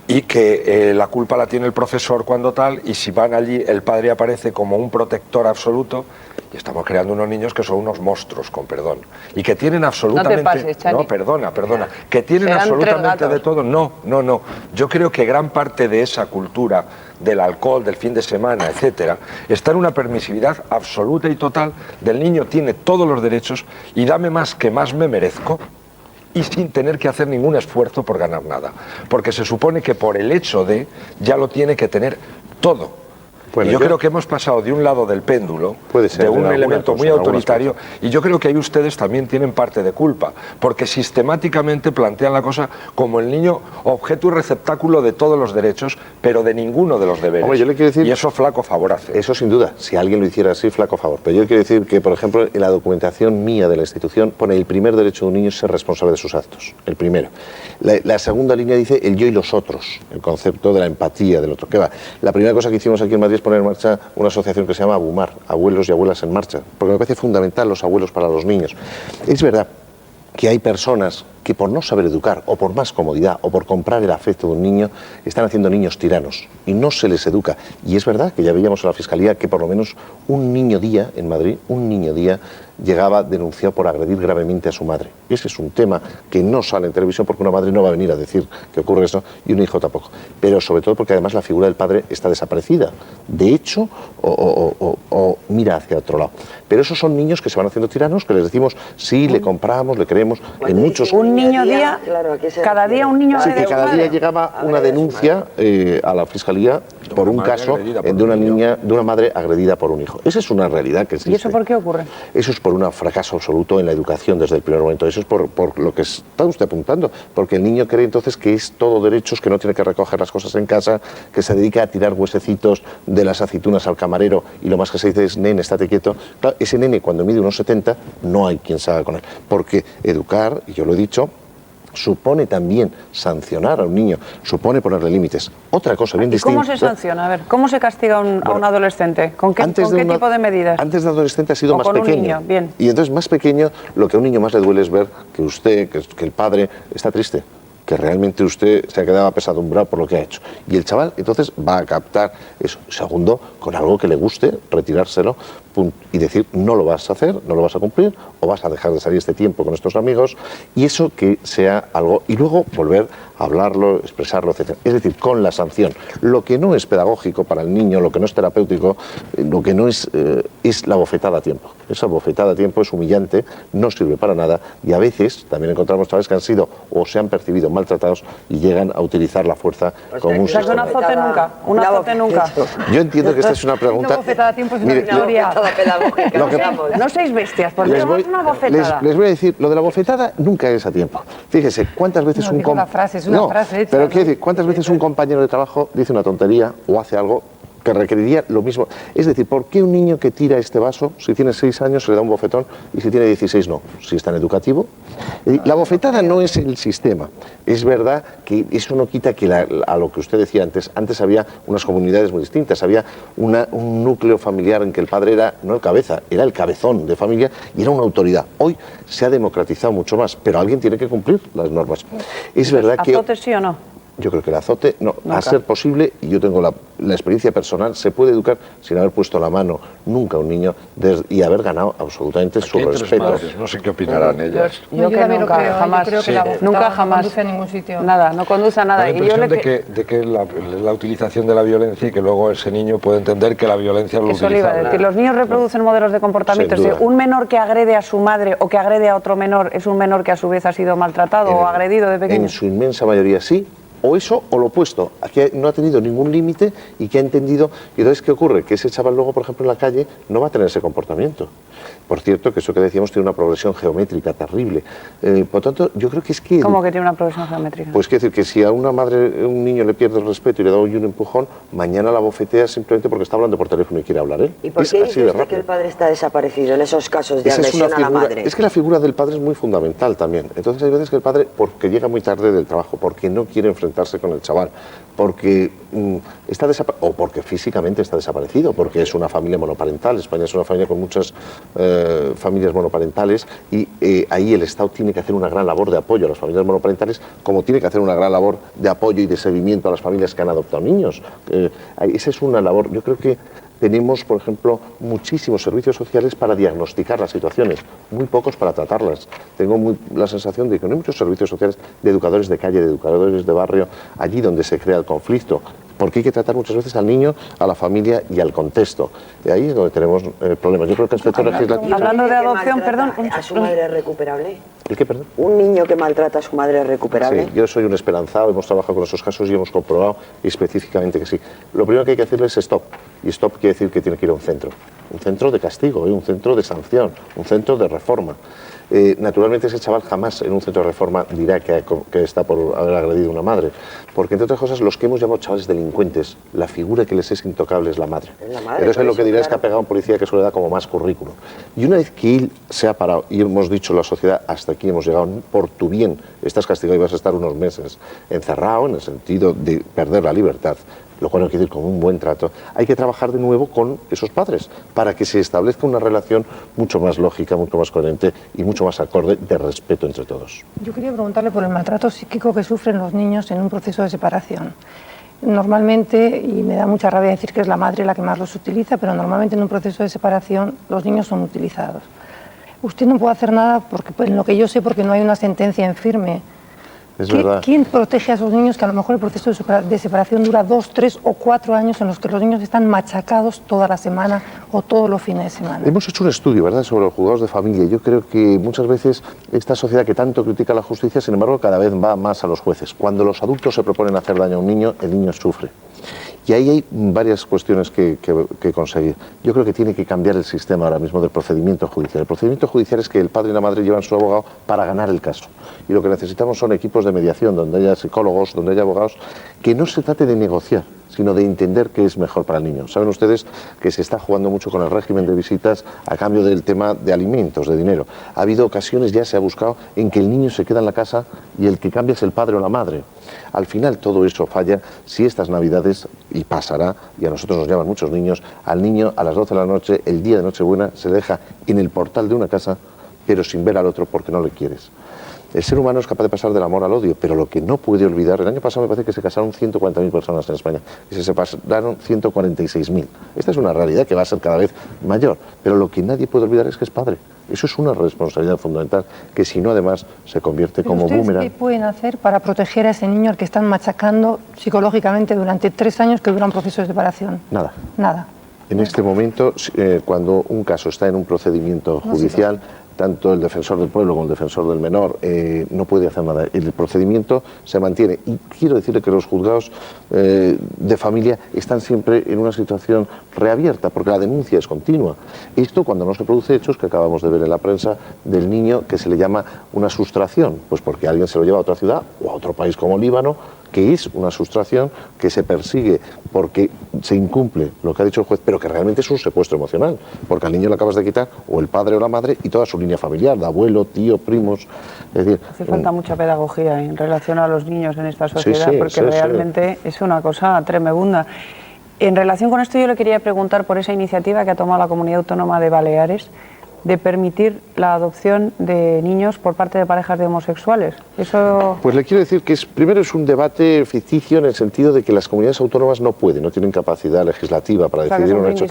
Y que la culpa la tiene el profesor cuando tal, y si van allí el padre aparece como un protector absoluto, y estamos creando unos niños que son unos monstruos, con perdón, y que tienen absolutamente... No te pases, Chani. No, perdona, que tienen absolutamente de todo. No. Yo creo que gran parte de esa cultura del alcohol, del fin de semana, etcétera, está en una permisividad absoluta y total del niño tiene todos los derechos y dame más que más me merezco, y sin tener que hacer ningún esfuerzo por ganar nada. Porque se supone que por el hecho de ya lo tiene que tener todo. Bueno, yo creo que hemos pasado de un lado del péndulo, de un elemento muy autoritario, y yo creo que ahí ustedes también tienen parte de culpa, porque sistemáticamente plantean la cosa como el niño objeto y receptáculo de todos los derechos, pero de ninguno de los deberes. Hombre, yo le quiero decir, y eso flaco favor hace. Eso sin duda, si alguien lo hiciera así, flaco favor. Pero yo quiero decir que, por ejemplo, en la documentación mía de la institución pone el primer derecho de un niño es ser responsable de sus actos, el primero. La segunda línea dice el yo y los otros, el concepto de la empatía del otro. ¿Qué va? La primera cosa que hicimos aquí en Madrid es poner en marcha una asociación que se llama ABUMAR, Abuelos y Abuelas en Marcha, porque me parece fundamental los abuelos para los niños. Es verdad que hay personas que por no saber educar, o por más comodidad, o por comprar el afecto de un niño, están haciendo niños tiranos, y no se les educa. Y es verdad que ya veíamos en la Fiscalía que por lo menos un niño día en Madrid, llegaba denunciado por agredir gravemente a su madre. Ese es un tema que no sale en televisión porque una madre no va a venir a decir que ocurre eso y un hijo tampoco. Pero sobre todo porque además la figura del padre está desaparecida. De hecho, o mira hacia otro lado. Pero esos son niños que se van haciendo tiranos, que les decimos, sí, le compramos, le queremos, en muchos... Un niño día, claro, cada día un niño... Sí, que cada día llegaba una denuncia a la Fiscalía por un caso de una madre agredida por un hijo. Esa es una realidad que existe. ¿Y eso por qué ocurre? Eso es por un fracaso absoluto en la educación desde el primer momento. Eso es por lo que está usted apuntando, porque el niño cree entonces que es todo derechos, que no tiene que recoger las cosas en casa, que se dedica a tirar huesecitos de las aceitunas al camarero y lo más que se dice es, nene, estate quieto. Claro, ese nene cuando mide unos 70 no hay quien se haga con él, porque educar, y yo lo he dicho, supone también sancionar a un niño, supone ponerle límites. Otra cosa bien distinta. ¿Cómo se sanciona? A ver, ¿cómo se castiga a un adolescente? ¿Con qué tipo de medidas? Antes de adolescente ha sido más pequeño. Niño, bien. Y entonces más pequeño, lo que a un niño más le duele es ver que usted, que el padre, está triste. que realmente usted se ha quedado apesadumbrado por lo que ha hecho. Y el chaval entonces va a captar eso. Segundo, con algo que le guste, retirárselo y decir, no lo vas a hacer, no lo vas a cumplir, o vas a dejar de salir este tiempo con estos amigos, y eso que sea algo, y luego volver a hablarlo, expresarlo, etc. Es decir, con la sanción. Lo que no es pedagógico para el niño, lo que no es terapéutico, lo que no es la bofetada a tiempo. Esa bofetada a tiempo es humillante, no sirve para nada, y a veces también encontramos chavales que han sido o se han percibido maltratados y llegan a utilizar la fuerza como un sistema. ¿Un azote nunca? ¿Un azote nunca? Yo entiendo que esta es una pregunta... Una bofetada a tiempo es una victoria. No seis bestias, porque es una bofetada. Les voy a decir, lo de la bofetada nunca es a tiempo. Fíjese, ¿cuántas veces ¿cuántas veces un compañero de trabajo dice una tontería o hace algo que requeriría lo mismo? Es decir, ¿por qué un niño que tira este vaso, si tiene 6 años, se le da un bofetón y si tiene 16 no? Si está en educativo. La bofetada no es el sistema. Es verdad que eso no quita que a lo que usted decía antes había unas comunidades muy distintas, había un núcleo familiar en que el padre era, no el cabeza, era el cabezón de familia y era una autoridad. Hoy se ha democratizado mucho más, pero alguien tiene que cumplir las normas. Es verdad que... ¿Azote sí o no? Yo creo que el azote, no, Nunca. a ser posible, y yo tengo la experiencia personal, se puede educar sin haber puesto la mano nunca a un niño y haber ganado absolutamente su respeto. No sé qué opinarán ellas. Yo que también nunca, lo creo. jamás. Yo creo que la bofetada Nunca no jamás. conduce a ningún sitio. Nada, no conduce a nada. Da la impresión de que la utilización de la violencia y que luego ese niño puede entender que la violencia lo Eso utiliza. le iba a decir. Los niños reproducen modelos de comportamiento. Sin Es duda. decir, un menor que agrede a su madre o que agrede a otro menor es un menor que a su vez ha sido maltratado o agredido de pequeño. En su inmensa mayoría sí. O eso o lo opuesto, que no ha tenido ningún límite y que ha entendido. Y entonces, ¿qué ocurre? Que ese chaval luego, por ejemplo, en la calle no va a tener ese comportamiento. Por cierto, que eso que decíamos tiene una progresión geométrica terrible. Por tanto, yo creo que es que... ¿Cómo que tiene una progresión geométrica? Pues quiere decir que si a una madre, un niño le pierde el respeto y le da un empujón, mañana la bofetea simplemente porque está hablando por teléfono y quiere hablar él. ¿Y por Es qué así dice de usted que rápido. el padre está desaparecido en esos casos de Esa es una agresión a la figura, madre? es que la figura del padre es muy fundamental también. Entonces hay veces que el padre, porque llega muy tarde del trabajo, porque no quiere enfrentarse con el chaval, porque está o porque físicamente está desaparecido, porque es una familia monoparental. España es una familia con muchas familias monoparentales y ahí el Estado tiene que hacer una gran labor de apoyo a las familias monoparentales, como tiene que hacer una gran labor de apoyo y de seguimiento a las familias que han adoptado niños. Esa es una labor, yo creo que tenemos, por ejemplo, muchísimos servicios sociales para diagnosticar las situaciones, muy pocos para tratarlas. Tengo la sensación de que no hay muchos servicios sociales de educadores de calle, de educadores de barrio, allí donde se crea el conflicto, porque hay que tratar muchas veces al niño, a la familia y al contexto. Y ahí es donde tenemos problemas. Yo creo que el aspecto legislativo... Hablando de ¿Un niño que adopción, maltrata perdón, ¿A su madre es recuperable? ¿El qué, perdón? ¿Un niño que maltrata a su madre es recuperable? Sí, yo soy un esperanzado, hemos trabajado con esos casos y hemos comprobado específicamente que sí. Lo primero que hay que decirle es stop, y stop quiere decir que tiene que ir a un centro de castigo, un centro de sanción, un centro de reforma. Naturalmente ese chaval jamás en un centro de reforma dirá que está por haber agredido a una madre, porque entre otras cosas los que hemos llamado chavales delincuentes, la figura que les es intocable es la madre. Entonces lo que dirá es que ha pegado a un policía que eso le da como más currículo. Y una vez que él se ha parado y hemos dicho a la sociedad, hasta aquí hemos llegado, por tu bien, estás castigado y vas a estar unos meses encerrado en el sentido de perder la libertad, lo cual no quiere decir con un buen trato, hay que trabajar de nuevo con esos padres para que se establezca una relación mucho más lógica, mucho más coherente y mucho más acorde de respeto entre todos. Yo quería preguntarle por el maltrato psíquico que sufren los niños en un proceso de separación. Normalmente, y me da mucha rabia decir que es la madre la que más los utiliza, pero normalmente en un proceso de separación los niños son utilizados. Usted no puede hacer nada, porque en lo que yo sé, porque no hay una sentencia en firme. Es verdad. ¿Quién protege a esos niños que a lo mejor el proceso de separación dura 2, 3 o 4 años en los que los niños están machacados toda la semana o todos los fines de semana? Hemos hecho un estudio, ¿verdad?, sobre los juzgados de familia. Yo creo que muchas veces esta sociedad que tanto critica la justicia, sin embargo, cada vez va más a los jueces. Cuando los adultos se proponen hacer daño a un niño, el niño sufre. Y ahí hay varias cuestiones que conseguir. Yo creo que tiene que cambiar el sistema ahora mismo del procedimiento judicial. El procedimiento judicial es que el padre y la madre llevan su abogado para ganar el caso. Y lo que necesitamos son equipos de mediación, donde haya psicólogos, donde haya abogados, que no se trate de negociar, sino de entender qué es mejor para el niño. Saben ustedes que se está jugando mucho con el régimen de visitas a cambio del tema de alimentos, de dinero. Ha habido ocasiones, ya se ha buscado, en que el niño se queda en la casa y el que cambia es el padre o la madre. Al final todo eso falla si estas Navidades, y pasará, y a nosotros nos llaman muchos niños, al niño a las 12 de la noche, el día de Nochebuena, se le deja en el portal de una casa, pero sin ver al otro porque no le quieres. El ser humano es capaz de pasar del amor al odio, pero lo que no puede olvidar, el año pasado me parece que se casaron 140.000 personas en España y se separaron 146.000. Esta es una realidad que va a ser cada vez mayor, pero lo que nadie puede olvidar es que es padre. Eso es una responsabilidad fundamental que si no además se convierte como boomerang. ¿Qué pueden hacer para proteger a ese niño al que están machacando psicológicamente durante 3 años que dura un proceso de separación? Nada. Nada. En este momento, cuando un caso está en un procedimiento judicial, tanto el defensor del pueblo como el defensor del menor no puede hacer nada. El procedimiento se mantiene. Y quiero decirle que los juzgados de familia están siempre en una situación reabierta, porque la denuncia es continua. Esto cuando no se produce hechos que acabamos de ver en la prensa del niño que se le llama una sustracción, pues porque alguien se lo lleva a otra ciudad o a otro país como Líbano, que es una sustracción que se persigue porque se incumple lo que ha dicho el juez, pero que realmente es un secuestro emocional, porque al niño le acabas de quitar o el padre o la madre y toda su línea familiar, de abuelo, tío, primos. Es decir, hace falta mucha pedagogía en relación a los niños en esta sociedad, porque realmente es una cosa tremenda. En relación con esto yo le quería preguntar por esa iniciativa que ha tomado la Comunidad Autónoma de Baleares de permitir la adopción de niños por parte de parejas de homosexuales. Eso... Pues le quiero decir que primero es un debate ficticio en el sentido de que las comunidades autónomas no pueden, no tienen capacidad legislativa para decidir un hecho.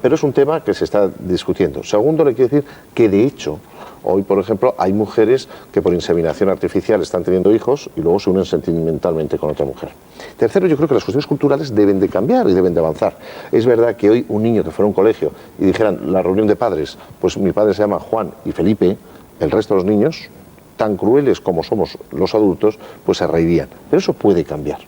Pero es un tema que se está discutiendo. Segundo, le quiero decir que de hecho hoy, por ejemplo, hay mujeres que por inseminación artificial están teniendo hijos y luego se unen sentimentalmente con otra mujer. Tercero, yo creo que las cuestiones culturales deben de cambiar y deben de avanzar. Es verdad que hoy un niño que fuera a un colegio y dijeran la reunión de padres, pues mi padre se llama Juan y Felipe, el resto de los niños, tan crueles como somos los adultos, pues se reirían. Pero eso puede cambiar.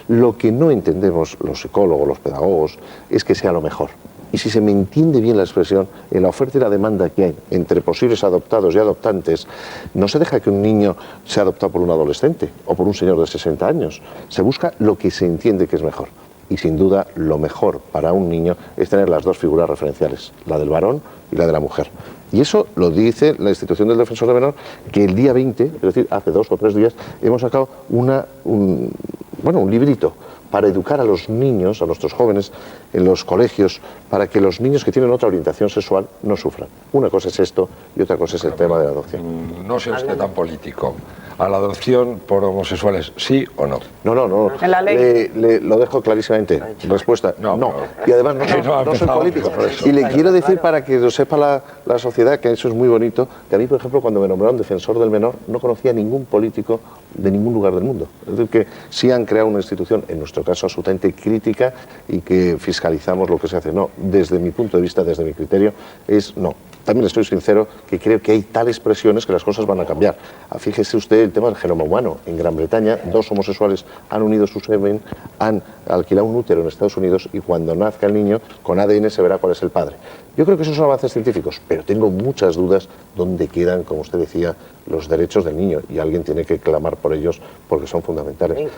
Lo que no entendemos los psicólogos, los pedagogos, es que sea lo mejor. Y si se me entiende bien la expresión, en la oferta y la demanda que hay entre posibles adoptados y adoptantes, no se deja que un niño sea adoptado por un adolescente o por un señor de 60 años. Se busca lo que se entiende que es mejor. Y sin duda lo mejor para un niño es tener las dos figuras referenciales, la del varón y la de la mujer. Y eso lo dice la institución del defensor del menor, que el día 20, es decir, hace 2 o 3 días, hemos sacado un librito para educar a los niños, a nuestros jóvenes, en los colegios, para que los niños que tienen otra orientación sexual no sufran. Una cosa es esto y otra cosa es el tema de la adopción. No sea usted tan político. ¿A la adopción por homosexuales, sí o no? No. En la ley. Lo dejo clarísimamente. Respuesta, no. Y además no soy político. Y le quiero decir, para que lo sepa la sociedad, que eso es muy bonito, que a mí, por ejemplo, cuando me nombraron defensor del menor, no conocía a ningún político de ningún lugar del mundo. Es decir, que sí han creado una institución, en nuestro caso absolutamente crítica, y que fiscalizamos lo que se hace. No, desde mi punto de vista, desde mi criterio, es no. También estoy sincero que creo que hay tales presiones que las cosas van a cambiar. Fíjese usted el tema del genoma humano. En Gran Bretaña, 2 homosexuales han unido su semen, han alquilado un útero en Estados Unidos y cuando nazca el niño, con ADN se verá cuál es el padre. Yo creo que esos son avances científicos, pero tengo muchas dudas dónde quedan, como usted decía, los derechos del niño y alguien tiene que clamar por ellos porque son fundamentales.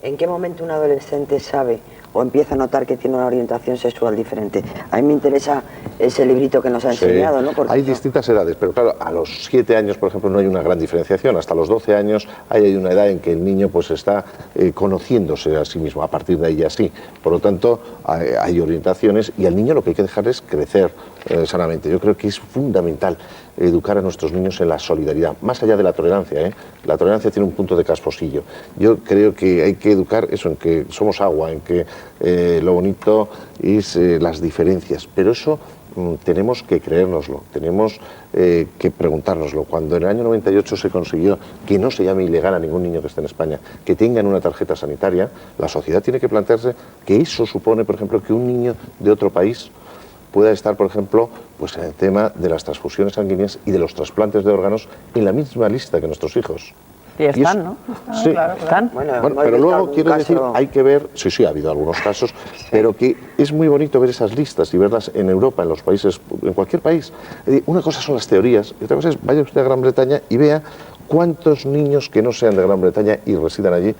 ¿En qué momento un adolescente sabe o empieza a notar que tiene una orientación sexual diferente? A mí me interesa ese librito que nos ha enseñado, ¿no? Porque hay distintas edades, pero claro, a los 7 años, por ejemplo, no hay una gran diferenciación. Hasta los 12 años hay una edad en que el niño pues está conociéndose a sí mismo. A partir de ahí ya sí. Por lo tanto, hay orientaciones y al niño lo que hay que dejar es crecer sanamente. Yo creo que es fundamental educar a nuestros niños en la solidaridad, más allá de la tolerancia. La tolerancia tiene un punto de casposillo. Yo creo que hay que educar eso, en que somos agua, en que lo bonito es las diferencias, pero eso tenemos que creérnoslo, tenemos que preguntárnoslo. Cuando en el año 98 se consiguió que no se llame ilegal a ningún niño que esté en España, que tengan una tarjeta sanitaria, la sociedad tiene que plantearse que eso supone, por ejemplo, que un niño de otro país pueda estar, por ejemplo, pues en el tema de las transfusiones sanguíneas y de los trasplantes de órganos en la misma lista que nuestros hijos. Y están, ¿no? Sí, claro. Están. Bueno, pero luego quiero decir, hay que ver, sí, ha habido algunos casos, pero que es muy bonito ver esas listas y verlas en Europa, en los países, en cualquier país. Una cosa son las teorías y otra cosa es, vaya usted a Gran Bretaña y vea cuántos niños que no sean de Gran Bretaña y residan allí,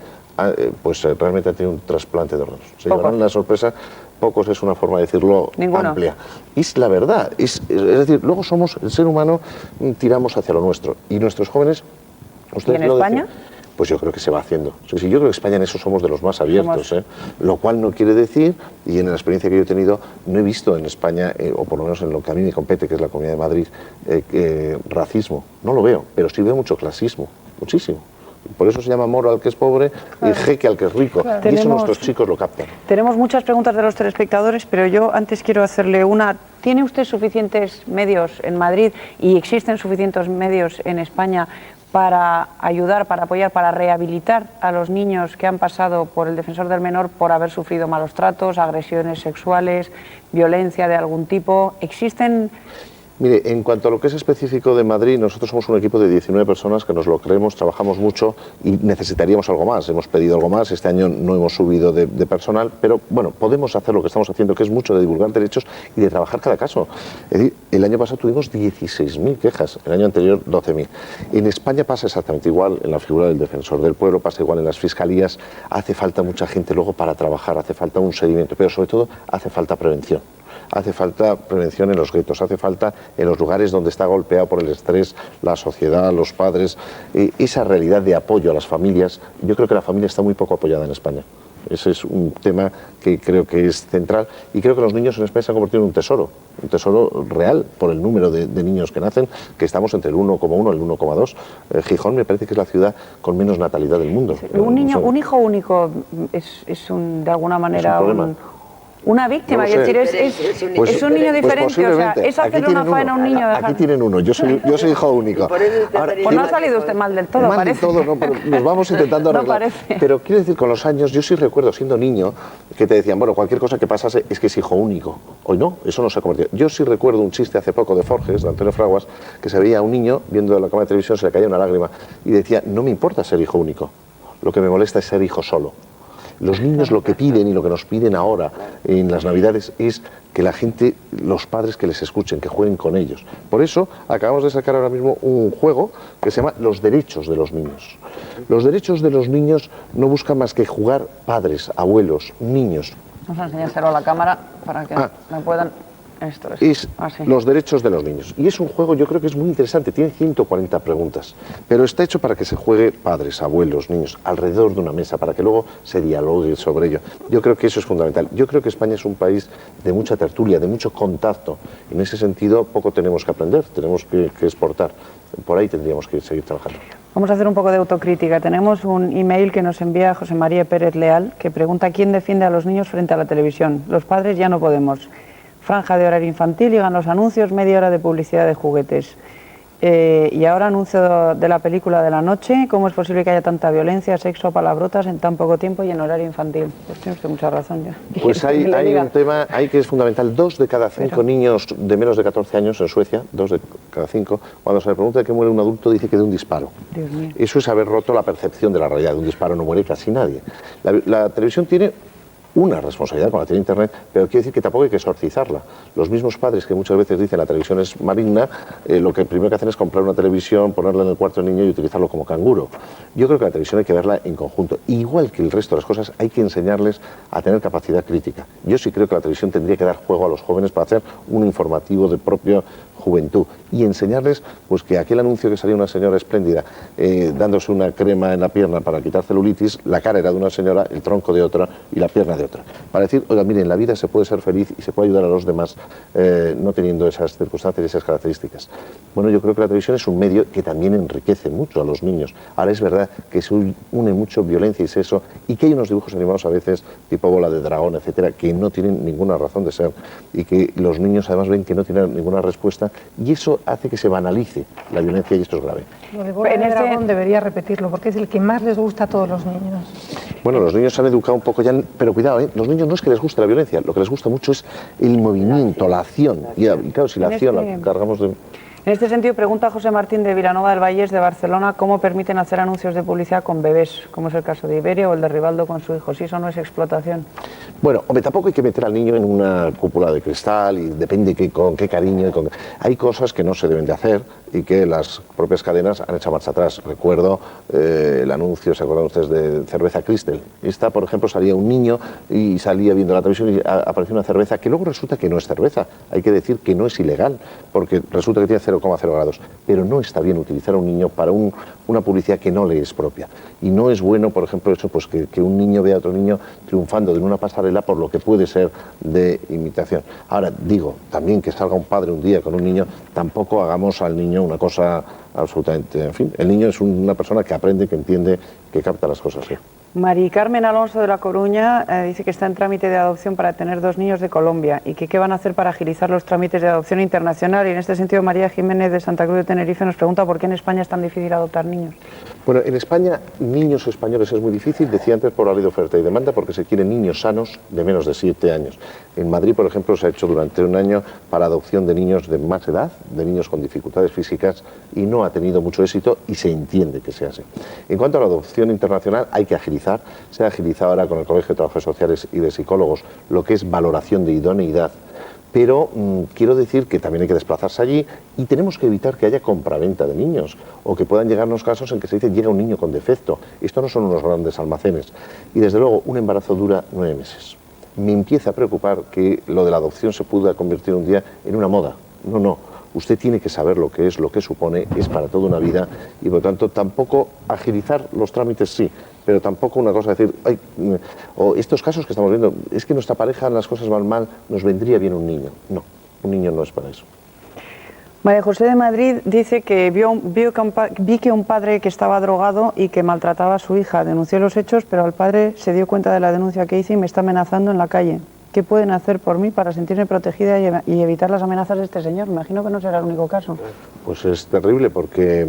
pues realmente han tenido un trasplante de órganos. Se llevarán la sorpresa. Pocos es una forma de decirlo amplia. Es la verdad. Es decir, luego somos, el ser humano, tiramos hacia lo nuestro. Y nuestros jóvenes... ¿Y en España? pues yo creo que se va haciendo. Sí, yo creo que España en eso somos de los más abiertos, lo cual no quiere decir, y en la experiencia que yo he tenido, no he visto en España, o por lo menos en lo que a mí me compete, que es la Comunidad de Madrid, racismo. No lo veo, pero sí veo mucho clasismo, muchísimo. Por eso se llama moro al que es pobre y jeque al que es rico. Claro. Y eso nuestros chicos lo captan. Tenemos muchas preguntas de los telespectadores, pero yo antes quiero hacerle una. ¿Tiene usted suficientes medios en Madrid y existen suficientes medios en España para ayudar, para apoyar, para rehabilitar a los niños que han pasado por el defensor del menor por haber sufrido malos tratos, agresiones sexuales, violencia de algún tipo? ¿Existen...? Mire, en cuanto a lo que es específico de Madrid, nosotros somos un equipo de 19 personas que nos lo creemos, trabajamos mucho y necesitaríamos algo más. Hemos pedido algo más, este año no hemos subido de personal, pero bueno, podemos hacer lo que estamos haciendo, que es mucho de divulgar derechos y de trabajar cada caso. Es decir, el año pasado tuvimos 16.000 quejas, el año anterior 12.000. En España pasa exactamente igual, en la figura del defensor del pueblo, pasa igual en las fiscalías, hace falta mucha gente luego para trabajar, hace falta un seguimiento, pero sobre todo hace falta prevención. Hace falta prevención en los guetos, hace falta en los lugares donde está golpeado por el estrés la sociedad, los padres, esa realidad de apoyo a las familias. Yo creo que la familia está muy poco apoyada en España. Ese es un tema que creo que es central y creo que los niños en España se han convertido en un tesoro real por el número de niños que nacen, que estamos entre el 1,1 y el 1,2. Gijón me parece que es la ciudad con menos natalidad del mundo. Un hijo único es de alguna manera una víctima, es decir, es un niño diferente, o sea, es hacerle una faena a un niño. Aquí tienen uno, yo soy hijo único. Ahora, pues no ha salido usted mal del todo, parece. Mal del todo, no, pero nos vamos intentando arreglar. No parece. Pero quiero decir, con los años, yo sí recuerdo siendo niño que te decían, bueno, cualquier cosa que pasase es que es hijo único. Hoy no, eso no se ha convertido. Yo sí recuerdo un chiste hace poco de Forges, de Antonio Fraguas, que se veía a un niño viendo la cámara de televisión, se le caía una lágrima y decía, no me importa ser hijo único, lo que me molesta es ser hijo solo. Los niños lo que piden y lo que nos piden ahora en las Navidades es que la gente, los padres que les escuchen, que jueguen con ellos. Por eso acabamos de sacar ahora mismo un juego que se llama Los derechos de los niños. Los derechos de los niños no buscan más que jugar padres, abuelos, niños. Vamos a enseñárselo a la cámara para que me puedan... Esto es los derechos de los niños. Y es un juego, yo creo que es muy interesante, tiene 140 preguntas, pero está hecho para que se juegue padres, abuelos, niños, alrededor de una mesa, para que luego se dialogue sobre ello. Yo creo que eso es fundamental. Yo creo que España es un país de mucha tertulia, de mucho contacto. En ese sentido, poco tenemos que aprender, tenemos que exportar. Por ahí tendríamos que seguir trabajando. Vamos a hacer un poco de autocrítica. Tenemos un email que nos envía José María Pérez Leal, que pregunta quién defiende a los niños frente a la televisión. Los padres ya no podemos. Franja de horario infantil, llegan los anuncios, media hora de publicidad de juguetes. Y ahora anuncio de la película de la noche. ¿Cómo es posible que haya tanta violencia, sexo, palabrotas en tan poco tiempo y en horario infantil? Pues tiene usted mucha razón ya. Pues hay un tema ahí que es fundamental. 2 de cada 5 niños de menos de 14 años en Suecia, 2 de cada 5, cuando se le pregunta de qué muere un adulto, dice que de un disparo. Dios mío. Eso es haber roto la percepción de la realidad. De un disparo no muere casi nadie. La televisión tiene una responsabilidad con la tiene Internet, pero quiere decir que tampoco hay que exorcizarla. Los mismos padres que muchas veces dicen la televisión es maligna, lo que primero que hacen es comprar una televisión, ponerla en el cuarto del niño y utilizarlo como canguro. Yo creo que la televisión hay que verla en conjunto. Igual que el resto de las cosas, hay que enseñarles a tener capacidad crítica. Yo sí creo que la televisión tendría que dar juego a los jóvenes para hacer un informativo de propia juventud y enseñarles pues que aquel anuncio que salía una señora espléndida dándose una crema en la pierna para quitar celulitis, la cara era de una señora, el tronco de otra y la pierna de otra. Para decir, oiga, miren, en la vida se puede ser feliz y se puede ayudar a los demás no teniendo esas circunstancias y esas características. Bueno, yo creo que la televisión es un medio que también enriquece mucho a los niños. Ahora es verdad que se une mucho violencia y sexo y que hay unos dibujos animados a veces tipo Bola de Dragón, etcétera, que no tienen ninguna razón de ser y que los niños además ven que no tienen ninguna respuesta y eso hace que se banalice la violencia y esto es grave. Lo de Bola de Dragón debería repetirlo porque es el que más les gusta a todos los niños. Bueno, los niños se han educado un poco ya, pero cuidado, los niños no es que les guste la violencia, lo que les gusta mucho es el movimiento, la acción. Y claro, si la acción la cargamos de... En este sentido, pregunta José Martín de Vilanova del Vallès de Barcelona cómo permiten hacer anuncios de publicidad con bebés, como es el caso de Iberia o el de Rivaldo con su hijo, si eso no es explotación. Bueno, hombre, tampoco hay que meter al niño en una cúpula de cristal y depende con qué cariño. Hay cosas que no se deben de hacer y que las propias cadenas han hecho marcha atrás. Recuerdo el anuncio, ¿se acuerdan ustedes de cerveza Crystal? Esta, por ejemplo, salía un niño y salía viendo la televisión y apareció una cerveza que luego resulta que no es cerveza. Hay que decir que no es ilegal, porque resulta que tiene 0,0 grados. Pero no está bien utilizar a un niño para una publicidad que no le es propia. Y no es bueno, por ejemplo, eso, pues que un niño vea a otro niño triunfando en una pasarela por lo que puede ser de imitación. Ahora, digo, también que salga un padre un día con un niño, tampoco hagamos al niño una cosa absolutamente... En fin, el niño es una persona que aprende, que entiende, que capta las cosas. ¿Sí? Mari Carmen Alonso de La Coruña dice que está en trámite de adopción para tener 2 niños de Colombia y que qué van a hacer para agilizar los trámites de adopción internacional. Y en este sentido, María Jiménez de Santa Cruz de Tenerife nos pregunta por qué en España es tan difícil adoptar niños. Bueno, en España, niños españoles es muy difícil, decía antes, por la ley de oferta y demanda, porque se quieren niños sanos de menos de 7 años. En Madrid, por ejemplo, se ha hecho durante un año para adopción de niños de más edad, de niños con dificultades físicas, y no ha tenido mucho éxito y se entiende que sea así. En cuanto a la adopción internacional, hay que agilizar. Se ha agilizado ahora con el Colegio de Trabajadores Sociales y de Psicólogos lo que es valoración de idoneidad. Pero quiero decir que también hay que desplazarse allí y tenemos que evitar que haya compraventa de niños o que puedan llegarnos casos en que se dice llega un niño con defecto. Esto no son unos grandes almacenes. Y desde luego un embarazo dura 9 meses. Me empieza a preocupar que lo de la adopción se pueda convertir un día en una moda. No, no. Usted tiene que saber lo que es, lo que supone, es para toda una vida y por lo tanto tampoco agilizar los trámites sí, pero tampoco una cosa decir, ay, o estos casos que estamos viendo, es que nuestra pareja las cosas van mal, nos vendría bien un niño. No, un niño no es para eso. María José de Madrid dice que vi que un padre que estaba drogado y que maltrataba a su hija. Denunció los hechos, pero al padre se dio cuenta de la denuncia que hice y me está amenazando en la calle. ¿Qué pueden hacer por mí para sentirme protegida y evitar las amenazas de este señor? Me imagino que no será el único caso. Pues es terrible porque,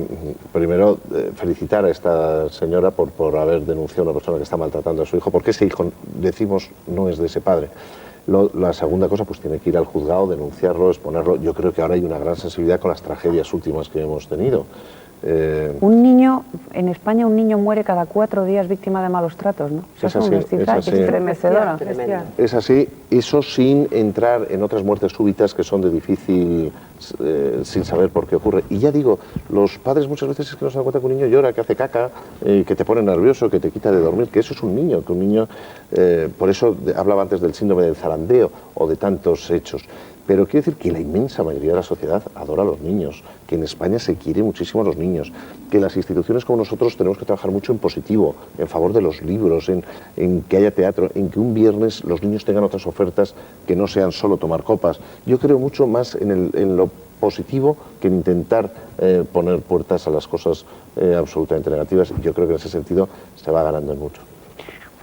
primero, felicitar a esta señora por haber denunciado a una persona que está maltratando a su hijo, porque ese hijo, decimos, no es de ese padre. La segunda cosa, pues tiene que ir al juzgado, denunciarlo, exponerlo. Yo creo que ahora hay una gran sensibilidad con las tragedias últimas que hemos tenido. Un niño, en España un niño muere cada 4 días víctima de malos tratos, ¿no? Es así, es así. Estremecedora. Es así, eso sin entrar en otras muertes súbitas que son de difícil, sin saber por qué ocurre. Y ya digo, los padres muchas veces es que no se dan cuenta que un niño llora, que hace caca, que te pone nervioso, que te quita de dormir, que eso es un niño, por eso hablaba antes del síndrome del zarandeo o de tantos hechos. Pero quiero decir que la inmensa mayoría de la sociedad adora a los niños, que en España se quiere muchísimo a los niños, que las instituciones como nosotros tenemos que trabajar mucho en positivo, en favor de los libros, en que haya teatro, en que un viernes los niños tengan otras ofertas que no sean solo tomar copas. Yo creo mucho más en lo positivo que en intentar poner puertas a las cosas absolutamente negativas. Yo creo que en ese sentido se va ganando en mucho.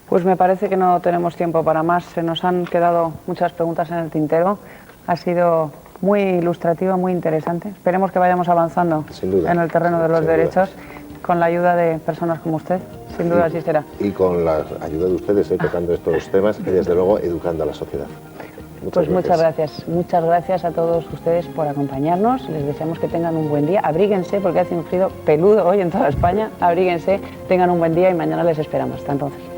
Pues me parece que no tenemos tiempo para más. Se nos han quedado muchas preguntas en el tintero. Ha sido muy ilustrativa, muy interesante. Esperemos que vayamos avanzando en el terreno de los derechos con la ayuda de personas como usted. Sin duda así será. Y con la ayuda de ustedes, tocando estos temas y desde luego educando a la sociedad. Muchas gracias. Muchas gracias a todos ustedes por acompañarnos. Les deseamos que tengan un buen día. Abríguense porque hace un frío peludo hoy en toda España. Abríguense, tengan un buen día y mañana les esperamos. Hasta entonces.